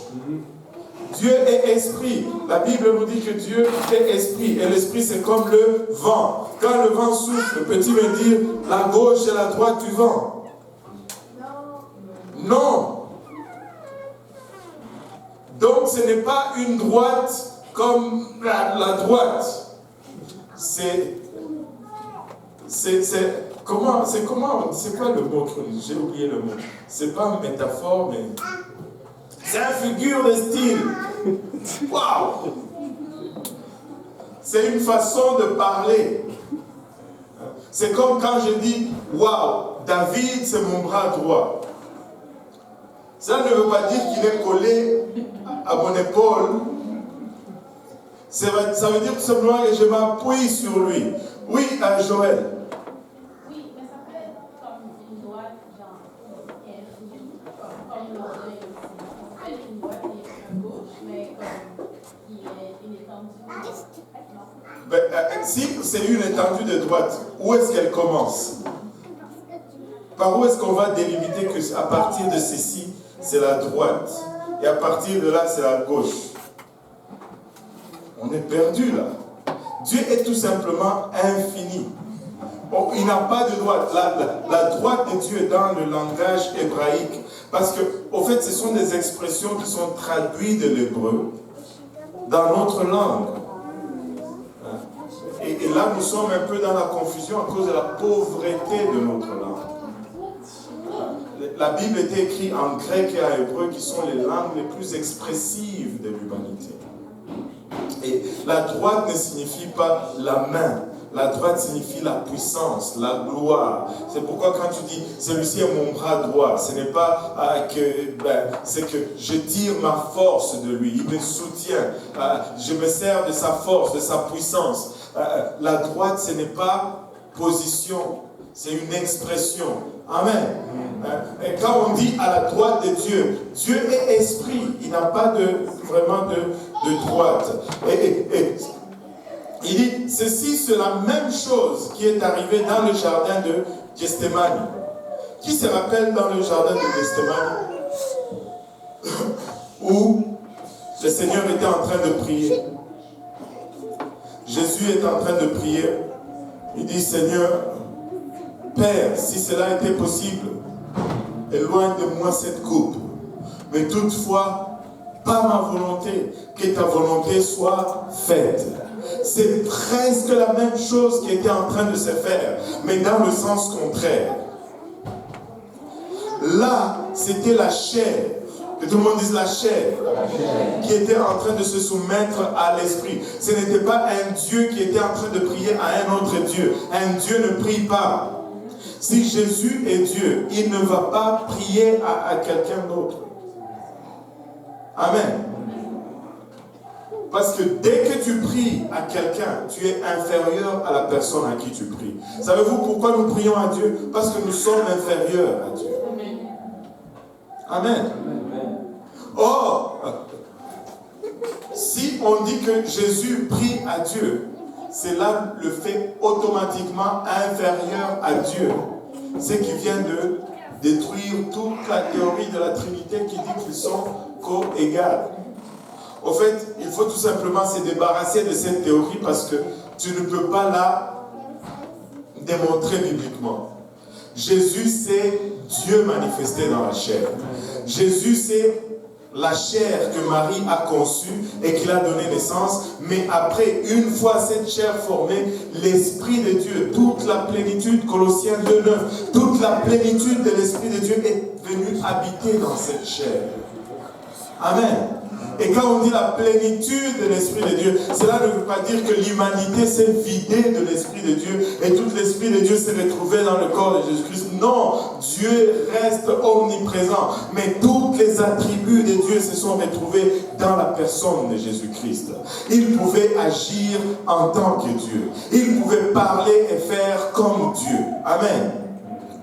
Dieu est esprit. La Bible nous dit que Dieu est esprit. Et l'esprit c'est comme le vent. Quand le vent souffle, peux-tu me dire la gauche et la droite du vent? Non. Donc ce n'est pas une droite comme la droite. C'est quoi le mot? J'ai oublié le mot. C'est pas une métaphore, mais c'est une figure de style. Waouh! C'est une façon de parler. C'est comme quand je dis waouh, David, c'est mon bras droit. Ça ne veut pas dire qu'il est collé à mon épaule. Ça veut dire tout simplement que je m'appuie sur lui. Oui, Joël. Si c'est une étendue de droite, où est-ce qu'elle commence? Par où est-ce qu'on va délimiter qu'à partir de ceci, c'est la droite, et à partir de là, c'est la gauche? On est perdu là. Dieu est tout simplement infini. Il n'a pas de droite. La droite de Dieu est dans le langage hébraïque. Parce que, au fait, ce sont des expressions qui sont traduites de l'hébreu dans notre langue. Et là, nous sommes un peu dans la confusion à cause de la pauvreté de notre langue. La Bible était écrite en grec et en hébreu, qui sont les langues les plus expressives de l'humanité. Et la droite ne signifie pas la main. La droite signifie la puissance, la gloire. C'est pourquoi quand tu dis, celui-ci est mon bras droit, ce n'est pas c'est que je tire ma force de lui, il me soutient, je me sers de sa force, de sa puissance. La droite, ce n'est pas position, c'est une expression. Amen. Et quand on dit à la droite de Dieu, Dieu est esprit, il n'a pas vraiment de droite. Et il dit, ceci c'est la même chose qui est arrivée dans le jardin de Gethsémani. Qui se rappelle dans le jardin de Gethsémani où le Seigneur était en train de prier? Jésus est en train de prier. Il dit, Seigneur, Père, si cela était possible, éloigne de moi cette coupe. Mais toutefois, pas ma volonté, que ta volonté soit faite. C'est presque la même chose qui était en train de se faire, mais dans le sens contraire. Là, c'était la chair, que tout le monde dise la chair, qui était en train de se soumettre à l'esprit. Ce n'était pas un Dieu qui était en train de prier à un autre Dieu. Un Dieu ne prie pas. Si Jésus est Dieu, il ne va pas prier à quelqu'un d'autre. Amen. Parce que dès que tu pries à quelqu'un, tu es inférieur à la personne à qui tu pries. Savez-vous pourquoi nous prions à Dieu? Parce que nous sommes inférieurs à Dieu. Amen. Or, si on dit que Jésus prie à Dieu, cela le fait automatiquement inférieur à Dieu. Ce qui vient de détruire toute la théorie de la Trinité qui dit qu'ils sont co-égales. Au fait, il faut tout simplement se débarrasser de cette théorie parce que tu ne peux pas la démontrer bibliquement. Jésus, c'est Dieu manifesté dans la chair. Jésus, c'est la chair que Marie a conçue et qu'il a donné naissance. Mais après, une fois cette chair formée, l'Esprit de Dieu, toute la plénitude, Colossiens 2:9, toute la plénitude de l'Esprit de Dieu est venue habiter dans cette chair. Amen. Et quand on dit la plénitude de l'Esprit de Dieu, cela ne veut pas dire que l'humanité s'est vidée de l'Esprit de Dieu et tout l'Esprit de Dieu s'est retrouvé dans le corps de Jésus-Christ. Non, Dieu reste omniprésent, mais tous les attributs de Dieu se sont retrouvés dans la personne de Jésus-Christ. Il pouvait agir en tant que Dieu. Il pouvait parler et faire comme Dieu. Amen.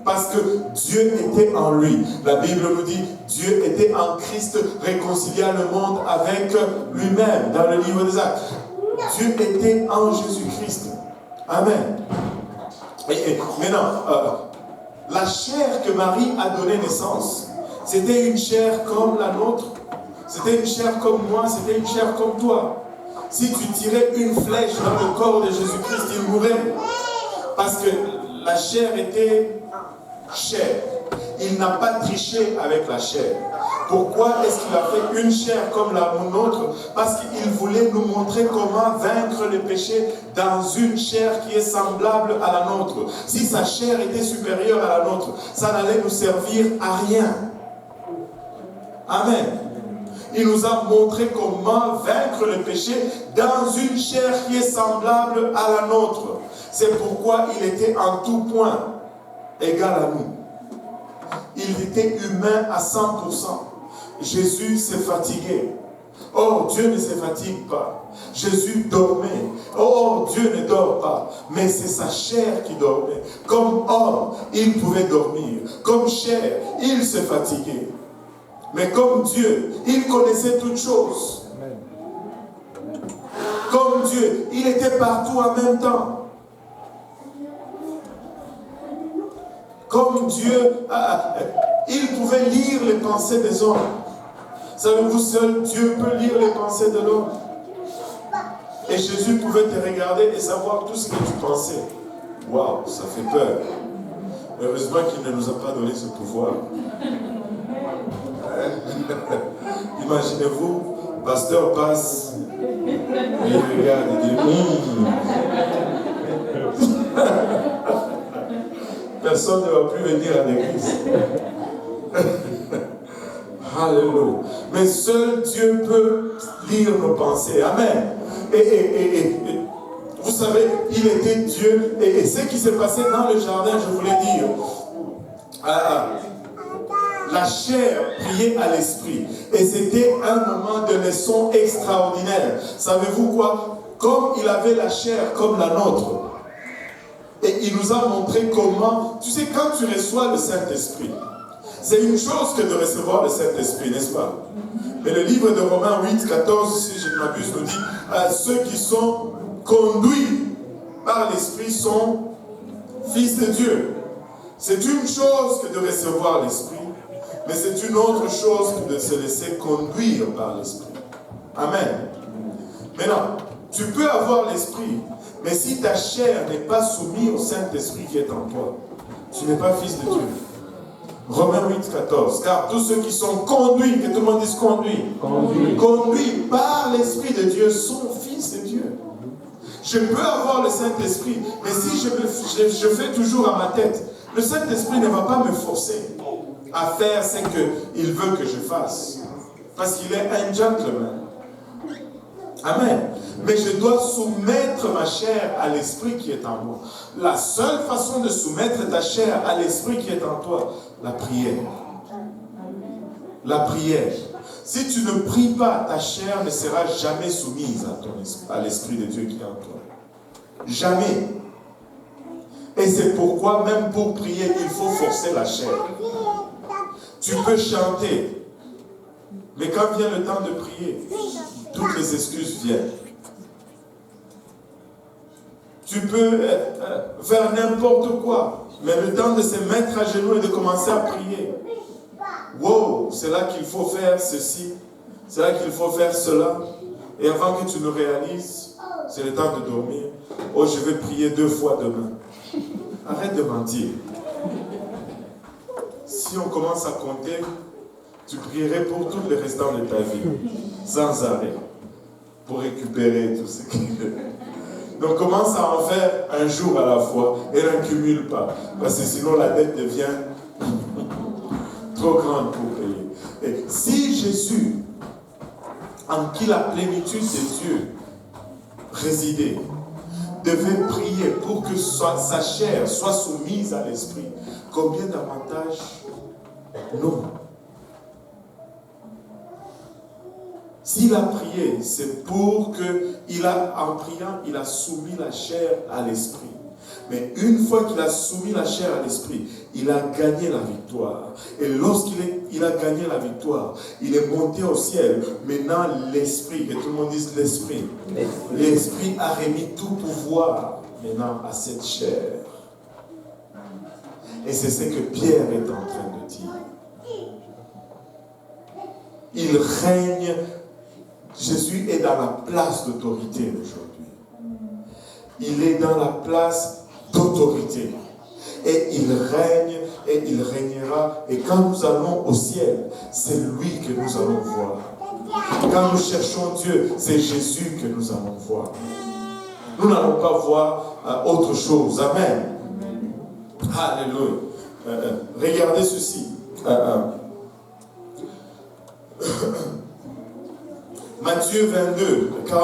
Parce que Dieu était en lui. La Bible nous dit, Dieu était en Christ, réconciliant le monde avec lui-même, dans le livre des Actes. Dieu était en Jésus-Christ. Amen. Et maintenant, la chair que Marie a donné naissance, c'était une chair comme la nôtre. C'était une chair comme moi, c'était une chair comme toi. Si tu tirais une flèche dans le corps de Jésus-Christ, il mourrait. Parce que la chair était chair. Il n'a pas triché avec la chair. Pourquoi est-ce qu'il a fait une chair comme la nôtre? Parce qu'il voulait nous montrer comment vaincre le péché dans une chair qui est semblable à la nôtre. Si sa chair était supérieure à la nôtre, ça n'allait nous servir à rien. Amen. Il nous a montré comment vaincre le péché dans une chair qui est semblable à la nôtre. C'est pourquoi il était en tout point égal à nous. Il était humain à 100%. Jésus s'est fatigué. Oh, Dieu ne se fatigue pas. Jésus dormait. Oh, Dieu ne dort pas. Mais c'est sa chair qui dormait. Comme homme, il pouvait dormir. Comme chair, il se fatiguait. Mais comme Dieu, il connaissait toutes choses. Comme Dieu, il était partout en même temps. Comme Dieu, il pouvait lire les pensées des hommes. Savez-vous, seul Dieu peut lire les pensées de l'homme. Et Jésus pouvait te regarder et savoir tout ce que tu pensais. Waouh, ça fait peur. Heureusement qu'il ne nous a pas donné ce pouvoir. Imaginez-vous, pasteur passe, il regarde et dit personne ne va plus venir à l'église. Alléluia. Mais seul Dieu peut lire nos pensées. Amen. Et vous savez, il était Dieu. Et ce qui s'est passé dans le jardin, je voulais dire, la chair priait à l'esprit. Et c'était un moment de leçon extraordinaire. Savez-vous quoi? Comme il avait la chair comme la nôtre, et il nous a montré comment, tu sais, quand tu reçois le Saint-Esprit, c'est une chose que de recevoir le Saint-Esprit, n'est-ce pas? Mais le livre de Romains 8:14, si je ne m'abuse, nous dit, ceux qui sont conduits par l'Esprit sont fils de Dieu. C'est une chose que de recevoir l'Esprit, mais c'est une autre chose que de se laisser conduire par l'Esprit. Amen. Maintenant, tu peux avoir l'Esprit, mais si ta chair n'est pas soumise au Saint-Esprit qui est en toi, tu n'es pas fils de Dieu. Romains 8:14. Car tous ceux qui sont conduits, que tout le monde dise conduits, conduits par l'Esprit de Dieu sont fils de Dieu. Je peux avoir le Saint-Esprit, mais si je fais toujours à ma tête, le Saint-Esprit ne va pas me forcer à faire ce qu'il veut que je fasse. Parce qu'il est un gentleman. Amen. Mais je dois soumettre ma chair à l'Esprit qui est en moi. La seule façon de soumettre ta chair à l'Esprit qui est en toi, la prière. La prière. Si tu ne pries pas, ta chair ne sera jamais soumise à l'Esprit de Dieu qui est en toi. Jamais. Et c'est pourquoi, même pour prier, il faut forcer la chair. Tu peux chanter, mais quand vient le temps de prier, toutes les excuses viennent. Tu peux faire n'importe quoi, mais le temps de se mettre à genoux et de commencer à prier. Wow, c'est là qu'il faut faire ceci, c'est là qu'il faut faire cela. Et avant que tu le réalises, c'est le temps de dormir. Oh, je vais prier 2 fois demain. Arrête de mentir. si on commence à compter, tu prierais pour tout le restant de ta vie, sans arrêt, pour récupérer tout ce qui... Donc commence à en faire un jour à la fois et n'en cumule pas. Parce que sinon la dette devient trop grande pour payer. Et si Jésus, en qui la plénitude de Dieu résidait, devait prier pour que sa chair soit soumise à l'esprit, combien d'avantages nous? S'il a prié, c'est pour que, en priant, il a soumis la chair à l'esprit. Mais une fois qu'il a soumis la chair à l'esprit, il a gagné la victoire. Et lorsqu'il a gagné la victoire, il est monté au ciel. Maintenant, l'esprit, que tout le monde dise l'esprit. L'esprit a remis tout pouvoir maintenant à cette chair. Et c'est ce que Pierre est en train de dire. Il règne. Jésus est dans la place d'autorité aujourd'hui. Il est dans la place d'autorité. Et il règne et il régnera. Et quand nous allons au ciel, c'est lui que nous allons voir. Quand nous cherchons Dieu, c'est Jésus que nous allons voir. Nous n'allons pas voir autre chose. Amen. Alléluia. Regardez ceci. Matthieu 22, 41-45.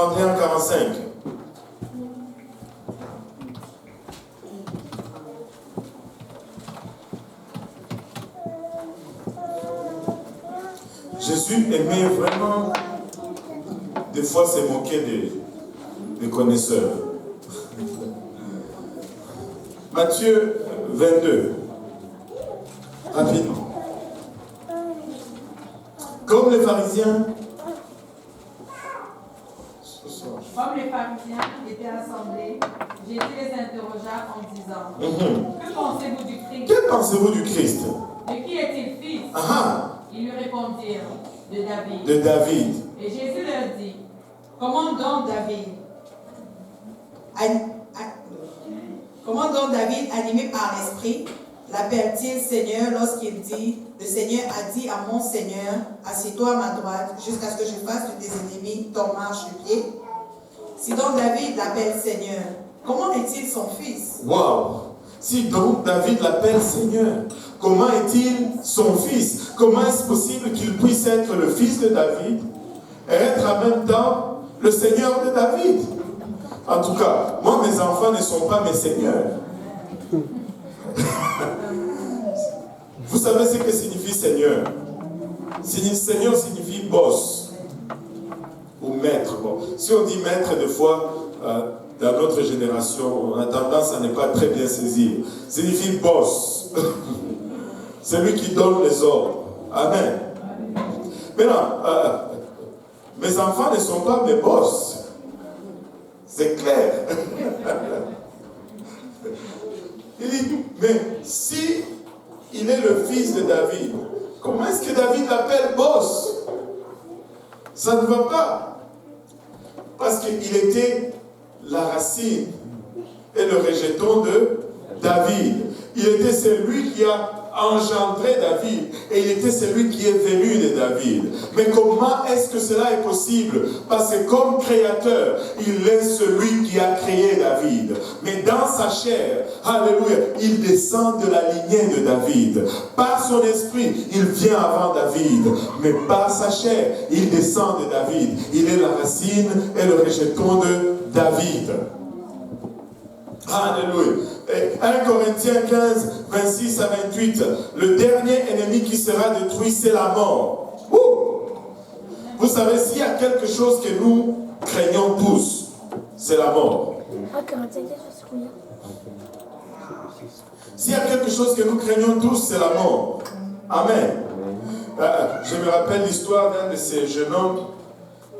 Jésus aimait vraiment, des fois, se moquer des connaisseurs. Matthieu 22, rapidement. Comme les pharisiens, comme les pharisiens étaient assemblés, Jésus les interrogea en disant, Que pensez-vous du Christ? Que pensez-vous du Christ? De qui est-il fils? Ils lui répondirent, de David. De David. Et Jésus leur dit, comment donc David, animé par l'Esprit, l'appelle-t-il Seigneur lorsqu'il dit, le Seigneur a dit à mon Seigneur, assieds-toi à ma droite jusqu'à ce que je fasse de tes ennemis ton marche du pied? Si donc David l'appelle Seigneur, comment est-il son fils? Waouh! Si donc David l'appelle Seigneur, comment est-il son fils? Comment est-ce possible qu'il puisse être le fils de David et être en même temps le Seigneur de David? En tout cas, moi, mes enfants ne sont pas mes seigneurs. Vous savez ce que signifie Seigneur? Seigneur signifie boss ou maître. Bon, si on dit maître, des fois, dans notre génération, on a tendance à ne pas très bien saisir. Signifie boss. C'est lui qui donne les ordres. Amen. Maintenant, mes enfants ne sont pas mes boss. C'est clair. Il dit, mais si il est le fils de David, comment est-ce que David l'appelle boss? Ça ne va pas. Parce qu'il était la racine et le rejeton de David. Il était celui qui a engendré David et il était celui qui est venu de David. Mais comment est-ce que cela est possible? Parce que comme créateur, il est celui qui a créé David. Mais dans sa chair, alléluia, il descend de la lignée de David. Par son esprit, il vient avant David. Mais par sa chair, il descend de David. Il est la racine et le rejeton de David. Alléluia. 1 Corinthiens 15, 26 à 28. Le dernier ennemi qui sera détruit, c'est la mort. Vous savez, s'il y a quelque chose que nous craignons tous, c'est la mort. S'il y a quelque chose que nous craignons tous, c'est la mort. Amen. Je me rappelle l'histoire d'un de ces jeunes hommes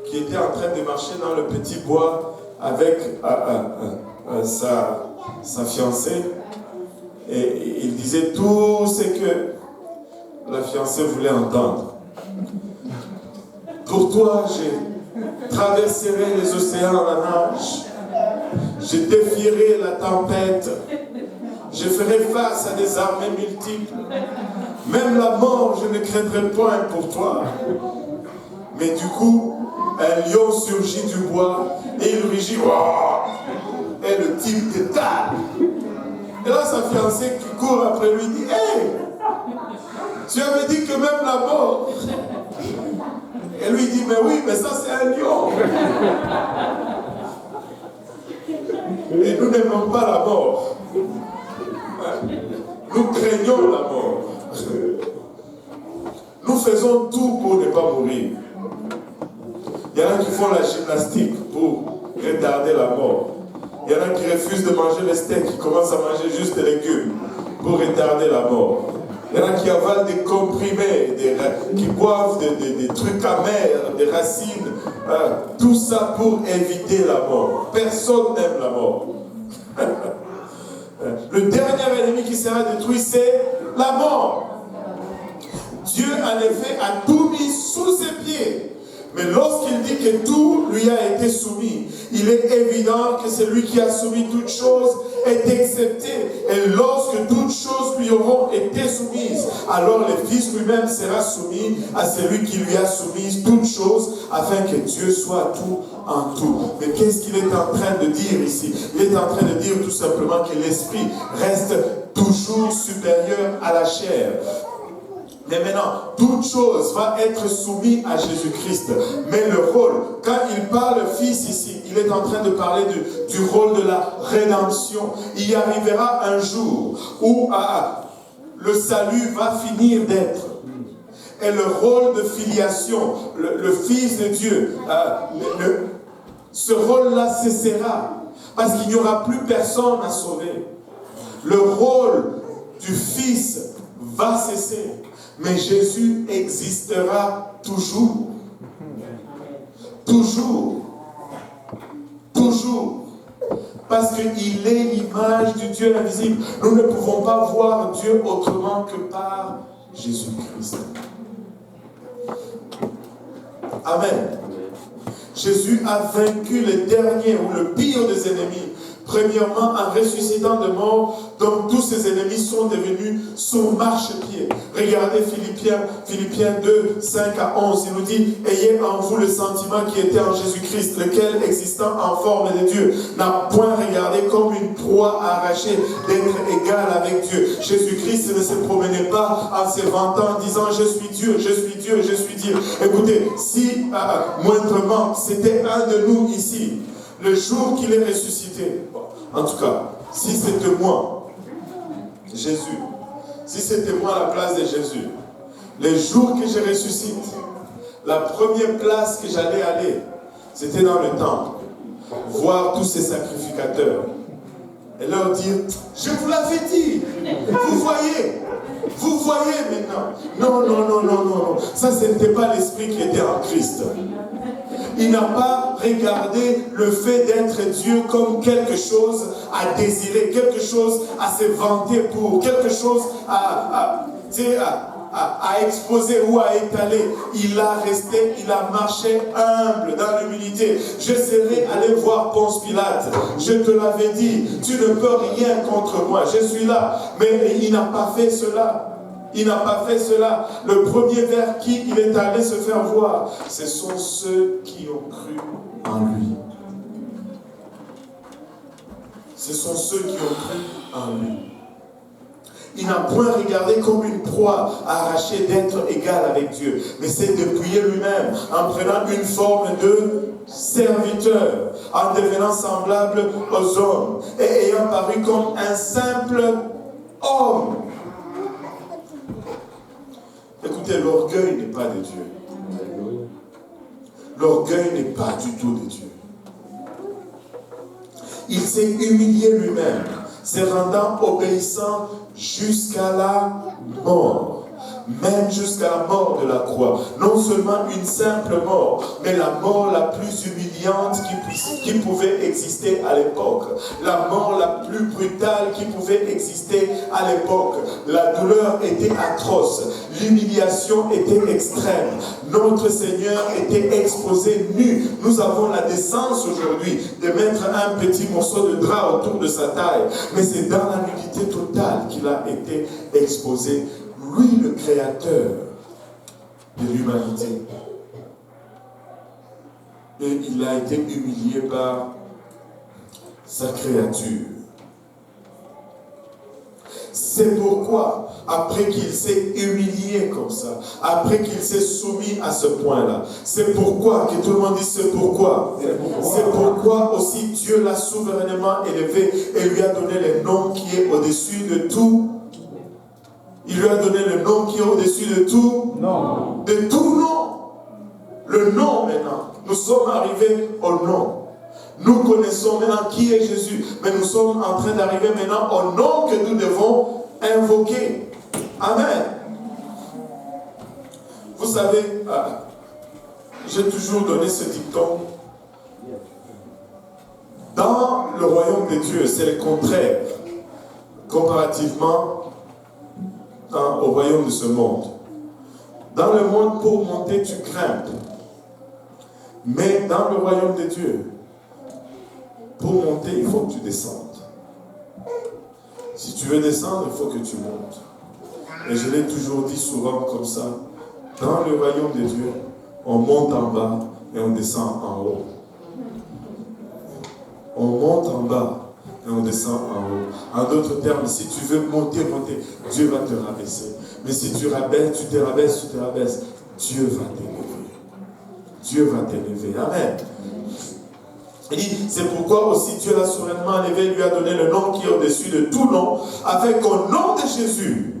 qui était en train de marcher dans le petit bois avec sa fiancée, et il disait tout ce que la fiancée voulait entendre. Pour toi, je traverserai les océans en nage, je défierai la tempête, je ferai face à des armées multiples, Même la mort, je ne craindrai point pour toi. Mais du coup, un lion surgit du bois et il rugit. Et le type détale. Et là, sa fiancée qui court après lui dit, hey, tu avais dit que même la mort. Et lui dit, mais oui, mais ça c'est un lion. Et nous n'aimons pas la mort. Nous craignons la mort. Nous faisons tout pour ne pas mourir. Il y en a qui font la gymnastique pour retarder la mort. Il y en a qui refusent de manger les steaks, qui commencent à manger juste des légumes pour retarder la mort. Il y en a qui avalent des comprimés, qui boivent des trucs amers, des racines. Tout ça pour éviter la mort. Personne n'aime la mort. Le dernier ennemi qui sera détruit, c'est la mort. Dieu, en effet, a tout mis sous ses pieds. Mais lorsqu'il dit que tout lui a été soumis, il est évident que celui qui a soumis toutes choses est accepté. Et lorsque toutes choses lui auront été soumises, alors le Fils lui-même sera soumis à celui qui lui a soumis toutes choses, afin que Dieu soit tout en tout. Mais qu'est-ce qu'il est en train de dire ici? Il est en train de dire tout simplement que l'esprit reste toujours supérieur à la chair. Mais maintenant, toute chose va être soumise à Jésus-Christ. Mais le rôle, quand il parle Fils ici, il est en train de parler du rôle de la rédemption. Il y arrivera un jour où le salut va finir d'être. Et le rôle de filiation, le Fils de Dieu, ce rôle-là cessera. Parce qu'il n'y aura plus personne à sauver. Le rôle du Fils va cesser. Mais Jésus existera toujours. Toujours. Toujours. Parce qu'il est l'image du Dieu invisible. Nous ne pouvons pas voir Dieu autrement que par Jésus-Christ. Amen. Jésus a vaincu le dernier ou le pire des ennemis. Premièrement, en ressuscitant de mort, donc tous ces ennemis sont devenus son marchepied. Regardez Philippiens 2, 5 à 11, il nous dit, ayez en vous le sentiment qui était en Jésus-Christ, lequel, existant en forme de Dieu, n'a point regardé comme une proie arrachée d'être égal avec Dieu. Jésus-Christ ne se promenait pas en se vantant, en disant, je suis Dieu, je suis Dieu, je suis Dieu. Écoutez, si moindrement, c'était un de nous ici, le jour qu'il est ressuscité, en tout cas, si c'était moi, Jésus, si c'était moi à la place de Jésus, le jour que je ressuscite, la première place que j'allais aller, c'était dans le temple, voir tous ces sacrificateurs et leur dire, je vous l'avais dit, vous voyez maintenant. Non, ça ce n'était pas l'esprit qui était en Christ. Il n'a pas regardé le fait d'être Dieu comme quelque chose à désirer, quelque chose à se vanter pour, quelque chose à exposer ou à étaler. Il a marché humble dans l'humilité. Je serais allé voir Ponce Pilate. Je te l'avais dit, tu ne peux rien contre moi. Je suis là. Mais il n'a pas fait cela. Il n'a pas fait cela. Le premier vers qui il est allé se faire voir, ce sont ceux qui ont cru en lui. Ce sont ceux qui ont cru en lui. Il n'a point regardé comme une proie arrachée d'être égal avec Dieu, mais c'est dépouiller lui-même en prenant une forme de serviteur, en devenant semblable aux hommes et ayant paru comme un simple homme. Écoutez, l'orgueil n'est pas de Dieu. L'orgueil n'est pas du tout de Dieu. Il s'est humilié lui-même, se rendant obéissant jusqu'à la mort. Même jusqu'à la mort de la croix. Non seulement une simple mort, mais la mort la plus humiliante qui pouvait exister à l'époque. La mort la plus brutale qui pouvait exister à l'époque. La douleur était atroce. L'humiliation était extrême. Notre Seigneur était exposé nu. Nous avons la décence aujourd'hui de mettre un petit morceau de drap autour de sa taille. Mais c'est dans la nudité totale qu'il a été exposé lui le créateur de l'humanité. Et il a été humilié par sa créature. C'est pourquoi, après qu'il s'est humilié comme ça, après qu'il s'est soumis à ce point-là, c'est pourquoi, que tout le monde dit c'est pourquoi. C'est pourquoi aussi Dieu l'a souverainement élevé et lui a donné le nom qui est au-dessus de tout. Il lui a donné le nom qui est au-dessus de tout. Non. De tout nom. Le nom maintenant. Nous sommes arrivés au nom. Nous connaissons maintenant qui est Jésus, mais nous sommes en train d'arriver maintenant au nom que nous devons invoquer. Amen. Vous savez, j'ai toujours donné ce dicton. Dans le royaume de Dieu, c'est le contraire, comparativement au royaume de ce monde. Dans le monde, pour monter, tu grimpes. Mais dans le royaume de Dieu, pour monter, il faut que tu descendes. Si tu veux descendre, il faut que tu montes. Et je l'ai toujours dit souvent comme ça. Dans le royaume de Dieu, on monte en bas et on descend en haut. On monte en bas et on descend en haut. En d'autres termes, si tu veux monter, Dieu va te rabaisser. Mais si tu te rabaisses, Dieu va t'élever. Dieu va t'élever. Amen. Il dit, c'est pourquoi aussi Dieu l'a souverainement élevé, lui a donné le nom qui est au-dessus de tout nom, afin qu'au nom de Jésus,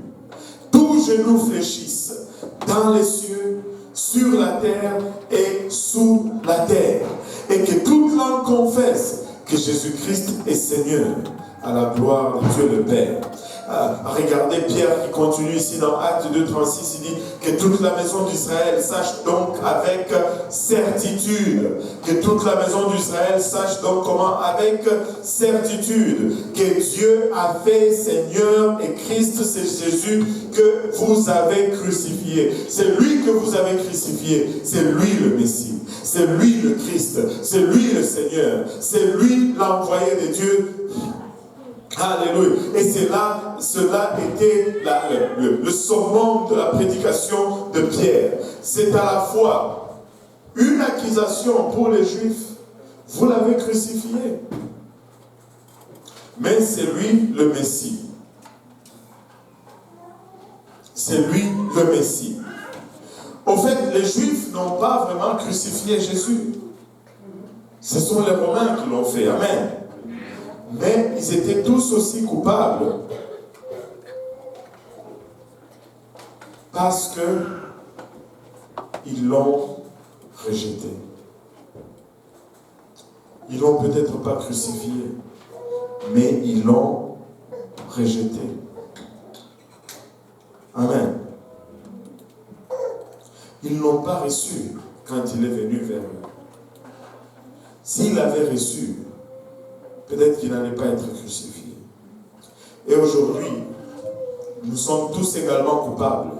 tous genoux fléchissent dans les cieux, sur la terre et sous la terre, et que toute langue confesse que Jésus-Christ est Seigneur, à la gloire de Dieu le Père. Regardez Pierre qui continue ici dans Acte 2:36, il dit que toute la maison d'Israël sache donc avec certitude, que toute la maison d'Israël sache donc comment avec certitude que Dieu a fait Seigneur et Christ, c'est Jésus que vous avez crucifié. C'est lui que vous avez crucifié, c'est lui le Messie, c'est lui le Christ, c'est lui le Seigneur, c'est lui l'envoyé de Dieu. Alléluia. Et cela était le summum de la prédication de Pierre. C'est à la fois une accusation pour les Juifs. Vous l'avez crucifié. Mais c'est lui le Messie. C'est lui le Messie. Au fait, les Juifs n'ont pas vraiment crucifié Jésus. Ce sont les Romains qui l'ont fait. Amen. Mais ils étaient tous aussi coupables parce qu'ils l'ont rejeté. Ils l'ont peut-être pas crucifié, mais ils l'ont rejeté. Amen. Ils ne l'ont pas reçu quand il est venu vers eux. S'il l'avait reçu, peut-être qu'il n'allait pas être crucifié. Et aujourd'hui, nous sommes tous également coupables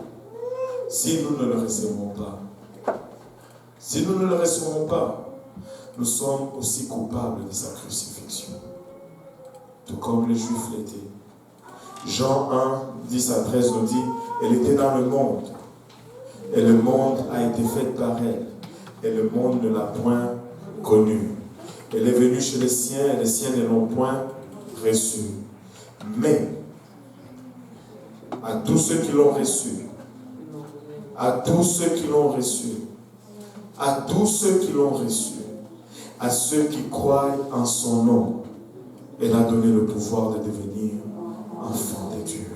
si nous ne le recevons pas. Si nous ne le recevons pas, nous sommes aussi coupables de sa crucifixion. Tout comme les Juifs l'étaient. Jean 1, 10 à 13 nous dit, elle était dans le monde, et le monde a été fait par elle, et le monde ne l'a point connue. Elle est venue chez les siens, et les siens ne l'ont point reçue. Mais, à tous ceux qui l'ont reçu, à tous ceux qui l'ont reçu, à tous ceux qui l'ont reçu, à ceux qui croient en son nom, elle a donné le pouvoir de devenir enfants de Dieu.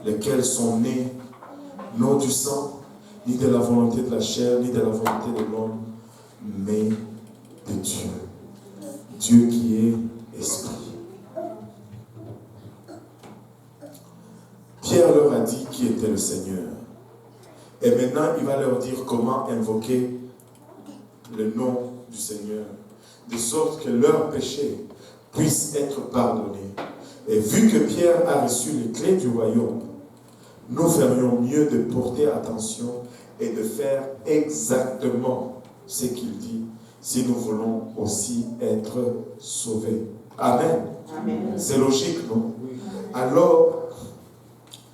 Lesquels sont nés, non du sang, ni de la volonté de la chair, ni de la volonté de l'homme, mais de Dieu. Dieu qui est esprit. Pierre leur a dit qui était le Seigneur. Et maintenant, il va leur dire comment invoquer le nom du Seigneur, de sorte que leurs péchés puissent être pardonnés. Et vu que Pierre a reçu les clés du royaume, nous ferions mieux de porter attention et de faire exactement ce qu'il dit, si nous voulons aussi être sauvés. Amen. Amen. C'est logique, non? Alors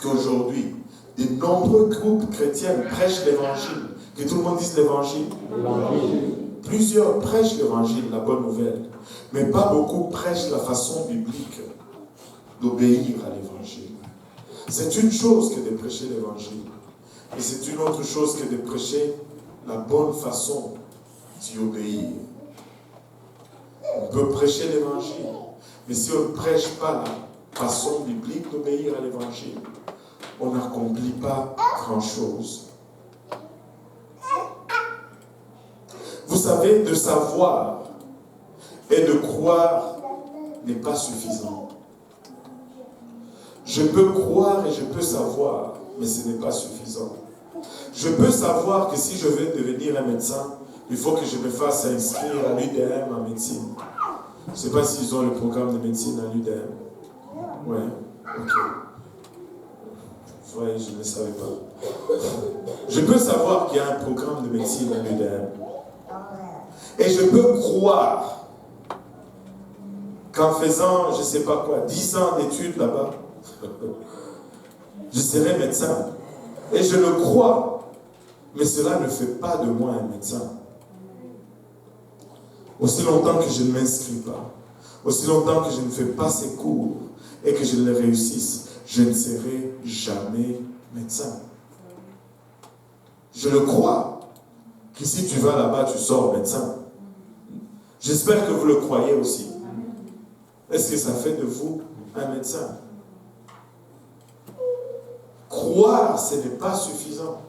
qu'aujourd'hui, aujourd'hui, de nombreux groupes chrétiens prêchent l'évangile. Que tout le monde dise l'évangile. Plusieurs prêchent l'évangile, la bonne nouvelle. Mais pas beaucoup prêchent la façon biblique d'obéir à l'évangile. C'est une chose que de prêcher l'évangile. Et c'est une autre chose que de prêcher la bonne façon d'y obéir. On peut prêcher l'évangile, mais si on ne prêche pas la façon biblique d'obéir à l'évangile, on n'accomplit pas grand-chose. Vous savez, de savoir et de croire n'est pas suffisant. Je peux croire et je peux savoir, mais ce n'est pas suffisant. Je peux savoir que si je veux devenir un médecin, il faut que je me fasse inscrire à l'UDM en médecine. Je ne sais pas s'ils ont le programme de médecine à l'UDM. Ouais, ok. Ouais, je ne savais pas. Je peux savoir qu'il y a un programme de médecine à l'UDM. Et je peux croire qu'en faisant, je ne sais pas quoi, 10 ans d'études là-bas, je serai médecin. Et je le crois, mais cela ne fait pas de moi un médecin. Aussi longtemps que je ne m'inscris pas, aussi longtemps que je ne fais pas ces cours et que je les réussisse, je ne serai jamais médecin. Je le crois, que si tu vas là-bas, tu sors médecin. J'espère que vous le croyez aussi. Est-ce que ça fait de vous un médecin? Croire, ce n'est pas suffisant.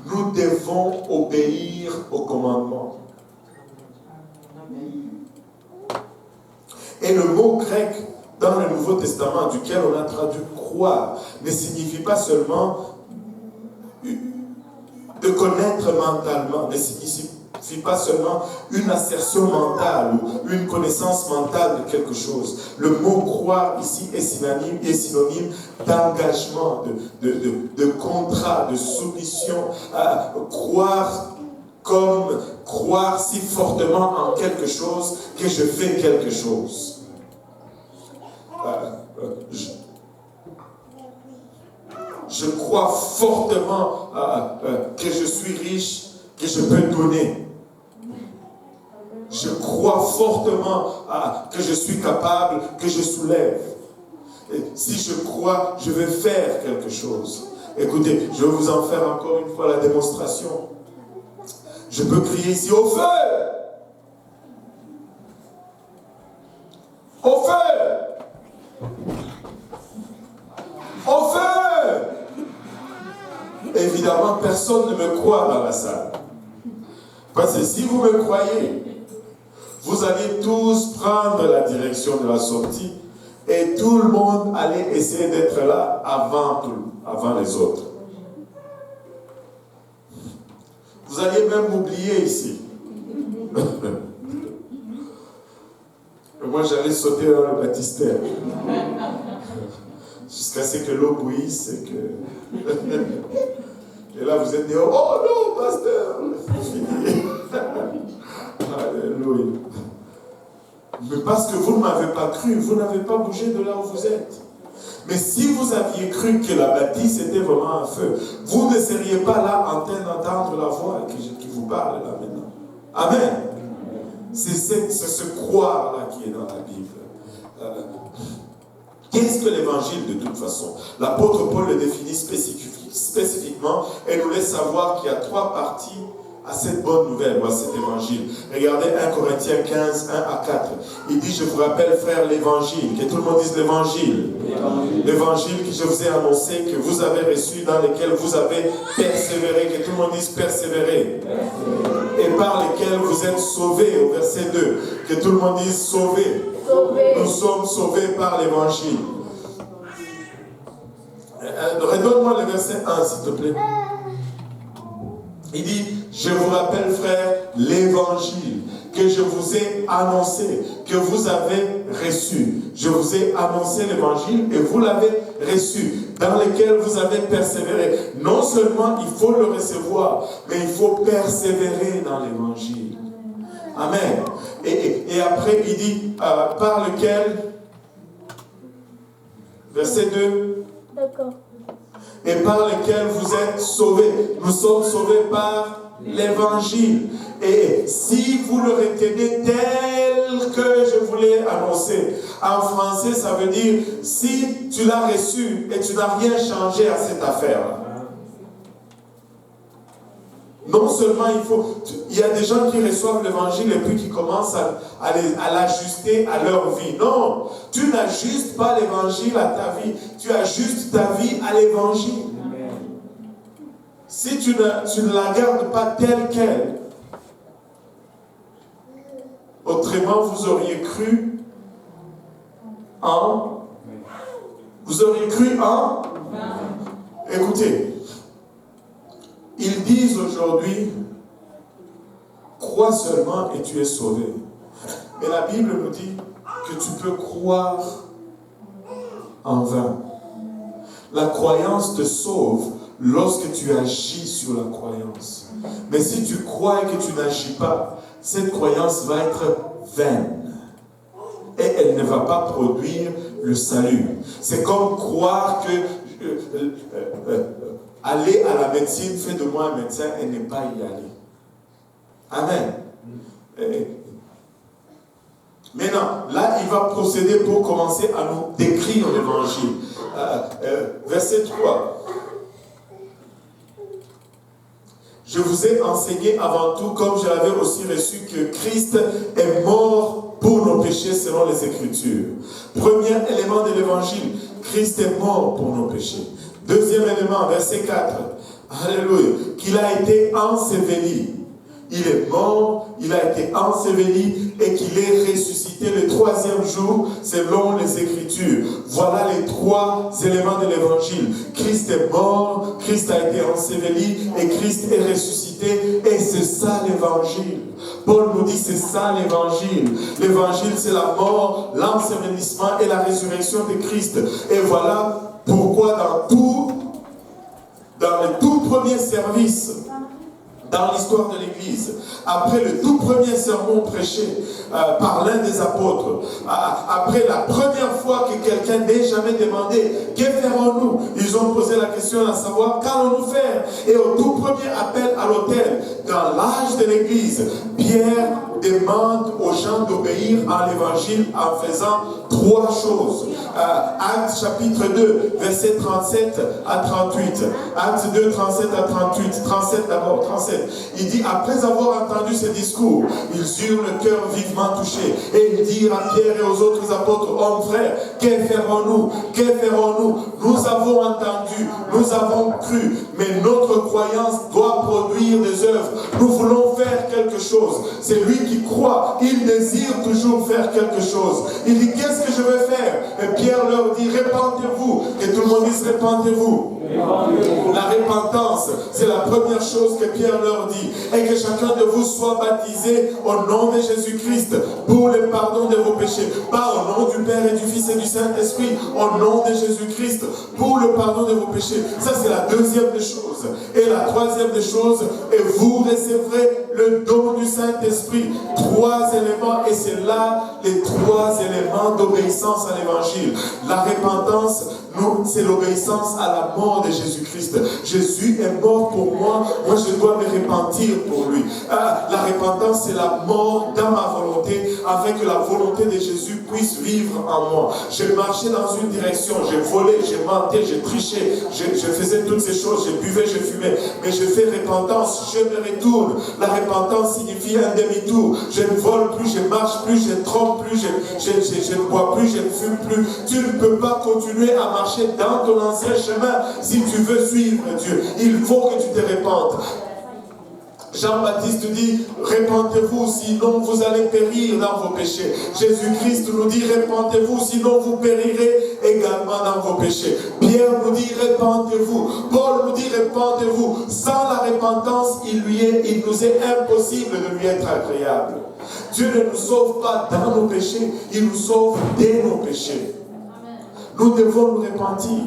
Nous devons obéir aux commandements. Et le mot grec dans le Nouveau Testament, duquel on a traduit croire, ne signifie pas seulement de connaître mentalement, ne signifie pas seulement une assertion mentale ou une connaissance mentale de quelque chose. Le mot croire ici est synonyme d'engagement, de contrat, de soumission. Croire comme croire si fortement en quelque chose que je fais quelque chose. Je crois fortement que je suis riche, que je peux donner. Je crois fortement que je suis capable, que je soulève. Et si je crois, je vais faire quelque chose. Écoutez, je vais vous en faire encore une fois la démonstration. Je peux crier ici, au feu! Au feu! Au feu! Évidemment, personne ne me croit dans la salle. Parce que si vous me croyez, vous allez tous prendre la direction de la sortie et tout le monde allait essayer d'être là avant les autres. Vous alliez même m'oublier ici. Moi, j'allais sauter dans le baptistère. Jusqu'à ce que l'eau bouillisse et que... Et là, vous êtes dit, oh non, pasteur, fini. Alléluia. Mais parce que vous ne m'avez pas cru, vous n'avez pas bougé de là où vous êtes. Mais si vous aviez cru que la bâtisse était vraiment un feu, vous ne seriez pas là en train d'entendre la voix qui vous parle là maintenant. Amen. C'est ce croire-là qui est dans la Bible. Qu'est-ce que l'évangile de toute façon? L'apôtre Paul le définit spécifiquement et nous laisse savoir qu'il y a 3 parties à cette bonne nouvelle ou à cet évangile. Regardez 1 Corinthiens 15, 1 à 4. Il dit, je vous rappelle, frères, l'évangile. Que tout le monde dise l'évangile. L'évangile que je vous ai annoncé, que vous avez reçu, dans lequel vous avez persévéré. Que tout le monde dise persévérer. Et par lequel vous êtes sauvés, au verset 2. Que tout le monde dise sauvés. Nous sommes sauvés par l'évangile. Redonne-moi le verset 1, s'il te plaît. Il dit, je vous rappelle, frère, l'évangile que je vous ai annoncé, que vous avez reçu. Je vous ai annoncé l'évangile et vous l'avez reçu, dans lequel vous avez persévéré. Non seulement il faut le recevoir, mais il faut persévérer dans l'évangile. Amen. Et après, il dit, par lequel, verset 2, D'accord. Et par lesquels vous êtes sauvés. Nous sommes sauvés par l'évangile. Et si vous le retenez tel que je vous l'ai annoncé, en français ça veut dire si tu l'as reçu et tu n'as rien changé à cette affaire. Non seulement il y a des gens qui reçoivent l'évangile et puis qui commencent à l'ajuster à leur vie. Non, tu n'ajustes pas l'évangile à ta vie, tu ajustes ta vie à l'évangile. Si tu ne la gardes pas telle qu'elle, autrement vous auriez cru en... Vous auriez cru en... Écoutez, ils disent aujourd'hui, crois seulement et tu es sauvé. Mais la Bible nous dit que tu peux croire en vain. La croyance te sauve lorsque tu agis sur la croyance. Mais si tu crois et que tu n'agis pas, cette croyance va être vaine. Et elle ne va pas produire le salut. C'est comme croire que aller à la médecine fait de moi un médecin et ne pas y aller. Amen. Maintenant, là, il va procéder pour commencer à nous décrire l'évangile. Verset 3. Je vous ai enseigné avant tout, comme je l'avais aussi reçu, que Christ est mort pour nos péchés selon les Écritures. Premier élément de l'évangile, Christ est mort pour nos péchés. Deuxième élément, verset 4. Alléluia. Qu'il a été enseveli. Il est mort, il a été enseveli et qu'il est ressuscité le troisième jour selon les Écritures. Voilà les trois éléments de l'évangile. Christ est mort, Christ a été enseveli et Christ est ressuscité. Et c'est ça l'évangile. Paul nous dit c'est ça l'évangile. L'évangile c'est la mort, l'ensevelissement et la résurrection de Christ. Et voilà pourquoi dans le tout premier service, dans l'histoire de l'Église, après le tout premier sermon prêché par l'un des apôtres, après la première fois que quelqu'un n'ait jamais demandé « Que ferons-nous » Ils ont posé la question à savoir « Qu'allons-nous faire ?» Et au tout premier appel à l'autel, dans l'âge de l'Église, Pierre demande aux gens d'obéir à l'Évangile en faisant trois choses. Actes chapitre 2, versets 37 à 38. Actes 2, 37 à 38. 37 d'abord, 37. Il dit, après avoir entendu ce discours, ils eurent le cœur vivement touché. Et ils dirent à Pierre et aux autres apôtres, hommes frères, que ferons-nous? Que ferons-nous? Nous avons entendu, nous avons cru, mais notre croyance doit produire des œuvres. Nous voulons faire quelque chose. C'est lui qui croit, il désire toujours faire quelque chose. Il dit, qu'est-ce que je vais faire? Et Pierre leur dit, répentez-vous. Que tout le monde dise, répentez-vous. La repentance, c'est la première chose que Pierre leur dit. Et que chacun de vous soit baptisé au nom de Jésus-Christ pour le pardon de vos péchés. Pas au nom du Père et du Fils et du Saint-Esprit, au nom de Jésus-Christ pour le pardon de vos péchés. Ça, c'est la deuxième des choses. Et la troisième des choses, et vous recevrez le don du Saint-Esprit. Trois éléments, et c'est là les trois éléments d'obéissance à l'évangile. La repentance, c'est l'obéissance à la mort de Jésus-Christ. Jésus est mort pour moi, moi je dois me repentir pour lui. La repentance, c'est la mort dans ma volonté, afin que la volonté de Jésus puisse vivre en moi. J'ai marché dans une direction, j'ai volé, j'ai menté, j'ai triché, je faisais toutes ces choses, j'ai buvais, j'ai fumais, mais je fais repentance, je me retourne. La repentance signifie un demi-tour. Je ne vole plus, je ne marche plus, je ne trompe plus, je ne bois plus, je ne fume plus. Tu ne peux pas continuer à marcher dans ton ancien chemin si tu veux suivre Dieu. Il faut que tu te repentes. Jean-Baptiste dit, répentez-vous, sinon vous allez périr dans vos péchés. Jésus-Christ nous dit, répentez-vous, sinon vous périrez également dans vos péchés. Pierre nous dit, répentez-vous. Paul nous dit, répentez-vous. Sans la repentance, il nous est impossible de lui être agréable. Dieu ne nous sauve pas dans nos péchés, il nous sauve dès nos péchés. Nous devons nous repentir.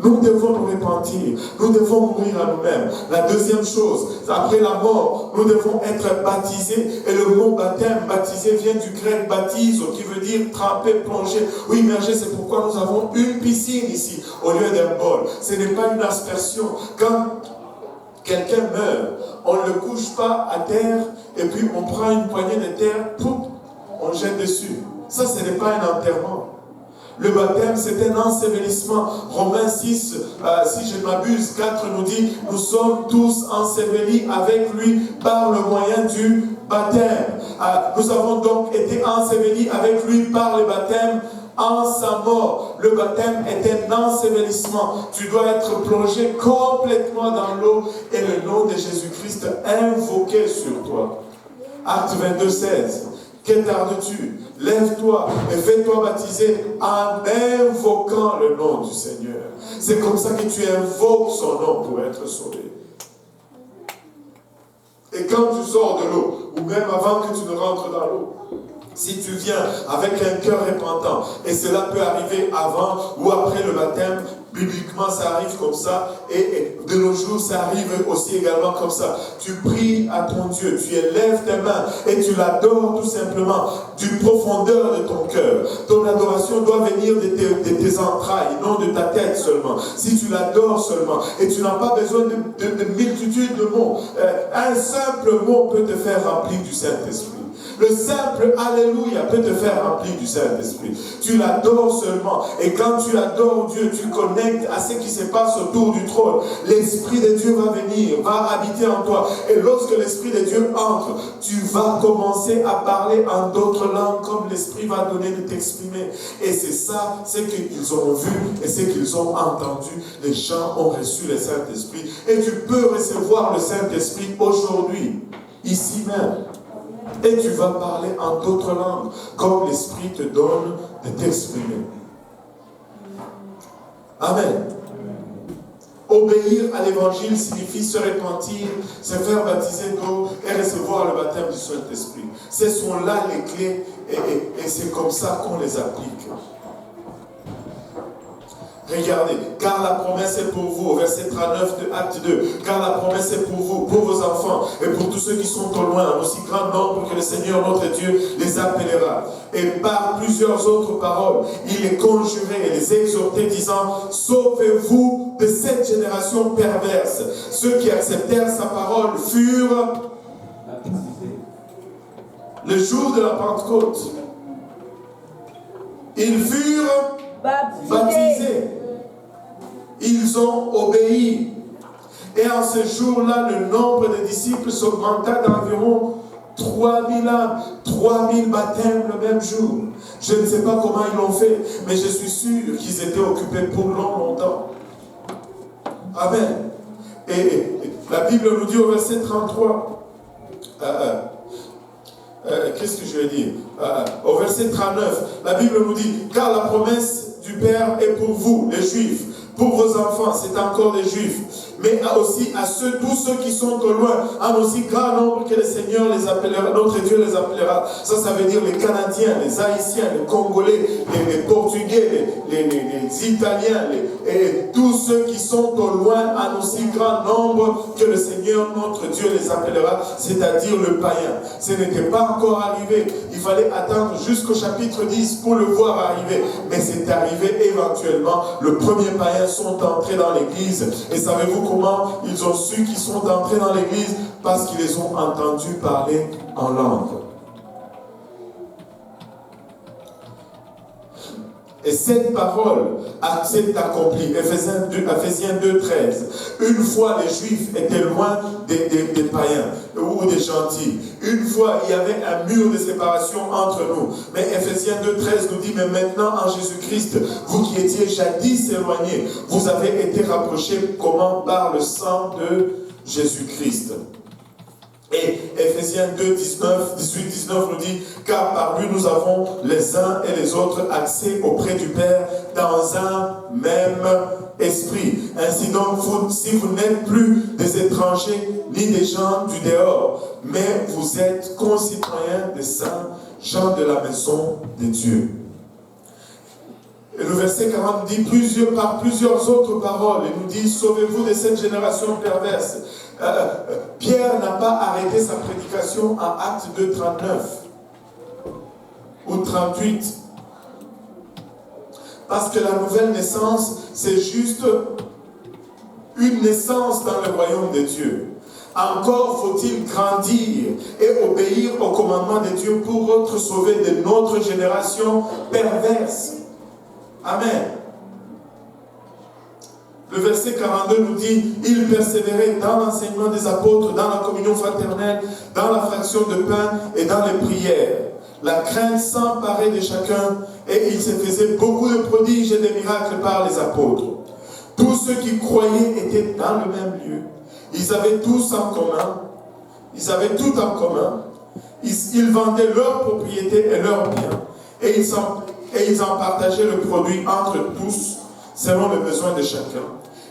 Nous devons nous repentir. Nous devons mourir à nous-mêmes. La deuxième chose, après la mort, nous devons être baptisés. Et le mot baptême, baptisé, vient du grec baptizo, qui veut dire tremper, plonger ou immerger. C'est pourquoi nous avons une piscine ici, au lieu d'un bol. Ce n'est pas une aspersion. Quand quelqu'un meurt, on ne le couche pas à terre et puis on prend une poignée de terre, pouf, on jette dessus. Ça, ce n'est pas un enterrement. Le baptême, c'est un ensevelissement. Romains 6, si je ne m'abuse, 4 nous dit, nous sommes tous ensevelis avec lui par le moyen du baptême. Nous avons donc été ensevelis avec lui par le baptême en sa mort. Le baptême est un ensevelissement. Tu dois être plongé complètement dans l'eau et le nom de Jésus-Christ invoqué sur toi. Acte 22, 16. Que tardes-tu? Lève-toi et fais-toi baptiser en invoquant le nom du Seigneur. C'est comme ça que tu invoques son nom pour être sauvé. Et quand tu sors de l'eau, ou même avant que tu ne rentres dans l'eau, si tu viens avec un cœur repentant, et cela peut arriver avant ou après le baptême, bibliquement ça arrive comme ça, et de nos jours ça arrive aussi également comme ça. Tu pries à ton Dieu, tu élèves tes mains et tu l'adores tout simplement du profondeur de ton cœur. Ton adoration doit venir de tes entrailles, non de ta tête seulement. Si tu l'adores seulement, et tu n'as pas besoin de multitude de mots, un simple mot peut te faire remplir du Saint-Esprit. Le simple Alléluia peut te faire remplir du Saint-Esprit. Tu l'adores seulement. Et quand tu adores Dieu, tu connectes à ce qui se passe autour du trône. L'Esprit de Dieu va venir, va habiter en toi. Et lorsque l'Esprit de Dieu entre, tu vas commencer à parler en d'autres langues comme l'Esprit va donner de t'exprimer. Et c'est ça, ce qu'ils ont vu et ce qu'ils ont entendu. Les gens ont reçu le Saint-Esprit. Et tu peux recevoir le Saint-Esprit aujourd'hui, ici même. Et tu vas parler en d'autres langues, comme l'Esprit te donne de t'exprimer. Amen. Obéir à l'Évangile signifie se repentir, se faire baptiser d'eau et recevoir le baptême du Saint-Esprit. Ce sont là les clés et c'est comme ça qu'on les applique. Regardez, car la promesse est pour vous, au verset 39 de Acte 2, car la promesse est pour vous, pour vos enfants et pour tous ceux qui sont au loin, en aussi grand nombre que le Seigneur notre Dieu les appellera. Et par plusieurs autres paroles, il les conjurait et les exhortait, disant, sauvez-vous de cette génération perverse. Ceux qui acceptèrent sa parole furent le jour de la Pentecôte. Ils furent baptisés. Ils ont obéi. Et en ce jour-là, le nombre de disciples s'augmenta d'environ 3000 âmes. 3000 baptêmes le même jour. Je ne sais pas comment ils l'ont fait, mais je suis sûr qu'ils étaient occupés pour longtemps. Amen. Et la Bible nous dit au verset 33, qu'est-ce que je vais dire? Au verset 39, la Bible nous dit, car la promesse du Père est pour vous, les Juifs, pour vos enfants, c'est encore des Juifs, mais aussi à tous ceux qui sont au loin, en aussi grand nombre que le Seigneur les appellera, notre Dieu les appellera. Ça veut dire les Canadiens, les Haïtiens, les Congolais, les Portugais, les Italiens, et tous ceux qui sont au loin, en aussi grand nombre que le Seigneur notre Dieu les appellera, c'est-à-dire le païen. Ce n'était pas encore arrivé. Il fallait attendre jusqu'au chapitre 10 pour le voir arriver. Mais c'est arrivé éventuellement. Le premier païen sont entrés dans l'église. Et savez-vous comment ils ont su qu'ils sont entrés dans l'église? Parce qu'ils les ont entendus parler en langue. Et cette parole s'est accomplie. Ephésiens 2, 13. Une fois les Juifs étaient loin des païens ou des gentils. Une fois il y avait un mur de séparation entre nous. Mais Ephésiens 2, 13 nous dit, mais maintenant en Jésus-Christ, vous qui étiez jadis éloignés, vous avez été rapprochés comment? Par le sang de Jésus-Christ. Et Ephésiens 2, 18, 19 nous dit, car par lui nous avons les uns et les autres accès auprès du Père dans un même esprit. Ainsi donc, si vous n'êtes plus des étrangers ni des gens du dehors, mais vous êtes concitoyens des saints, gens de la maison de Dieu. Et le verset 40 dit par plusieurs autres paroles. Il nous dit, sauvez-vous de cette génération perverse. Pierre n'a pas arrêté sa prédication en Actes 2, 39 ou 38. Parce que la nouvelle naissance, c'est juste une naissance dans le royaume de Dieu. Encore faut-il grandir et obéir au commandement de Dieu pour être sauvé de notre génération perverse. Amen. Le verset 42 nous dit, il persévérait dans l'enseignement des apôtres, dans la communion fraternelle, dans la fraction de pain et dans les prières. La crainte s'emparait de chacun et il se faisait beaucoup de prodiges et de miracles par les apôtres. Tous ceux qui croyaient étaient dans le même lieu. Ils avaient tous en commun. Ils avaient tout en commun. Ils vendaient leurs propriétés et leurs biens. Et ils en partageaient le produit entre tous, selon le besoin de chacun.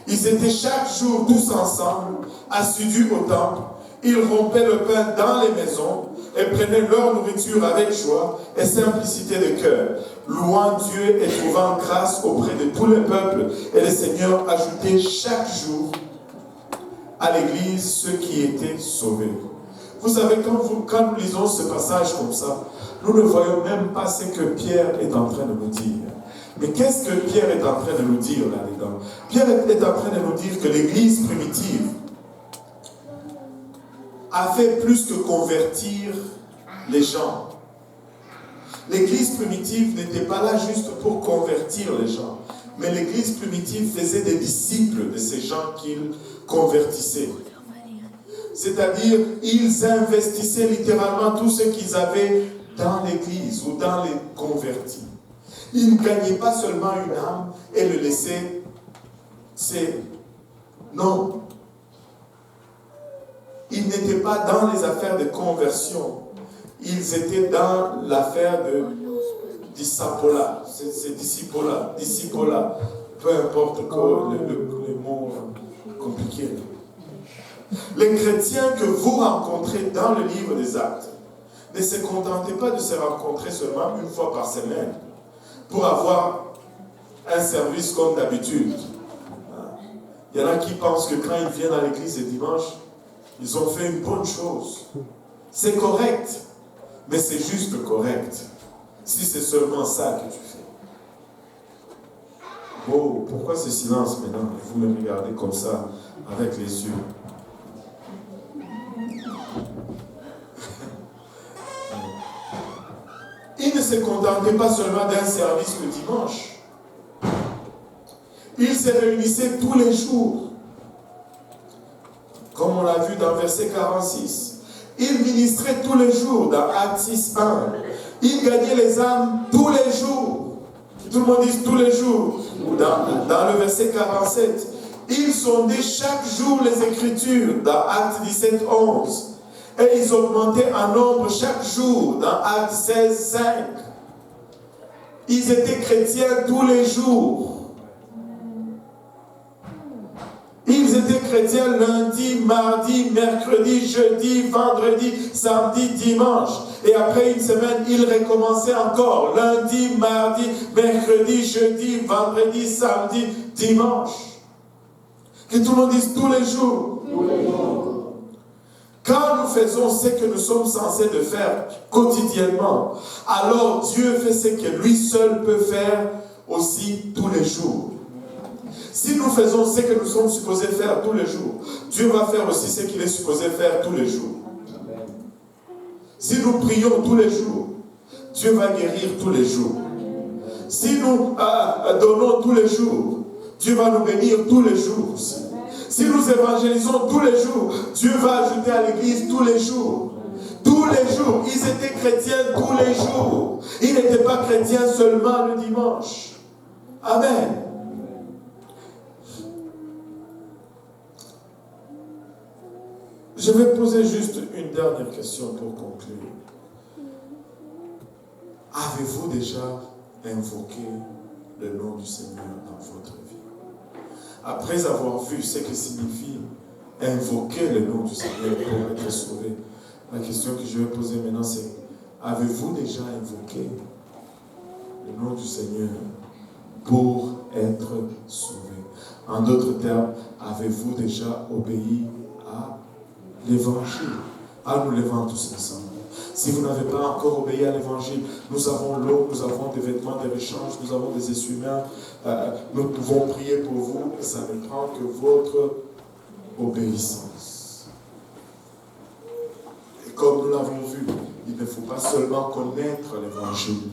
Ils étaient chaque jour tous ensemble, assidus au temple. Ils rompaient le pain dans les maisons et prenaient leur nourriture avec joie et simplicité de cœur, louant Dieu et trouvant grâce auprès de tout le peuple. Et le Seigneur ajoutait chaque jour à l'Église ceux qui étaient sauvés. Vous savez, quand nous lisons ce passage comme ça, nous ne voyons même pas ce que Pierre est en train de nous dire. Mais qu'est-ce que Pierre est en train de nous dire là-dedans? Pierre est en train de nous dire que l'Église primitive a fait plus que convertir les gens. L'Église primitive n'était pas là juste pour convertir les gens, mais l'Église primitive faisait des disciples de ces gens qu'ils convertissaient. C'est-à-dire, ils investissaient littéralement tout ce qu'ils avaient dans l'Église ou dans les convertis. Ils ne gagnaient pas seulement une âme et le laissaient. Non. Ils n'étaient pas dans les affaires de conversion. Ils étaient dans l'affaire de discipola. C'est discipola. Peu importe le mot compliqué. Les chrétiens que vous rencontrez dans le livre des Actes ne se contentez pas de se rencontrer seulement une fois par semaine pour avoir un service comme d'habitude. Il y en a qui pensent que quand ils viennent à l'église le dimanche, ils ont fait une bonne chose. C'est correct, mais c'est juste correct. Si c'est seulement ça que tu fais. Oh, pourquoi ce silence maintenant? Vous me regardez comme ça, avec les yeux. Ils ne se contentaient pas seulement d'un service le dimanche. Ils se réunissaient tous les jours. Comme on l'a vu dans verset 46. Ils ministraient tous les jours dans Actes 6, 1. Ils gagnaient les âmes tous les jours. Tout le monde dit tous les jours. Dans le verset 47. Ils sondaient chaque jour les Écritures dans Actes 17, 11. Et ils augmentaient en nombre chaque jour dans Actes 16, 5. Ils étaient chrétiens tous les jours. Ils étaient chrétiens lundi, mardi, mercredi, jeudi, vendredi, samedi, dimanche. Et après une semaine, ils recommençaient encore. Lundi, mardi, mercredi, jeudi, vendredi, samedi, dimanche. Que tout le monde dise tous les jours. Tous les jours. Quand nous faisons ce que nous sommes censés de faire quotidiennement, alors Dieu fait ce que lui seul peut faire aussi tous les jours. Si nous faisons ce que nous sommes supposés faire tous les jours, Dieu va faire aussi ce qu'il est supposé faire tous les jours. Si nous prions tous les jours, Dieu va guérir tous les jours. Si nous donnons tous les jours, Dieu va nous bénir tous les jours. Si nous évangélisons tous les jours, Dieu va ajouter à l'église tous les jours. Tous les jours. Ils étaient chrétiens tous les jours. Ils n'étaient pas chrétiens seulement le dimanche. Amen. Je vais poser juste une dernière question pour conclure. Avez-vous déjà invoqué le nom du Seigneur dans votre vie? Après avoir vu ce que signifie invoquer le nom du Seigneur pour être sauvé, la question que je vais poser maintenant c'est, avez-vous déjà invoqué le nom du Seigneur pour être sauvés. En d'autres termes, avez-vous déjà obéi à l'évangile? À nous levant tous ensemble. Si vous n'avez pas encore obéi à l'évangile, nous avons l'eau, nous avons des vêtements de rechange, nous avons des essuie-mains, nous pouvons prier pour vous, et ça ne prend que votre obéissance. Et comme nous l'avons vu, il ne faut pas seulement connaître l'évangile,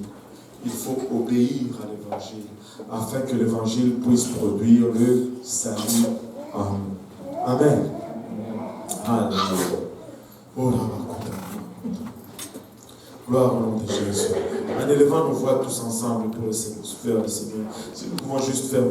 il faut obéir à l'évangile, afin que l'évangile puisse produire le salut en nous. Amen. Alléluia. Oh là là. Gloire au nom de Jésus. En élevant nos voix tous ensemble pour le Seigneur, si nous pouvons juste faire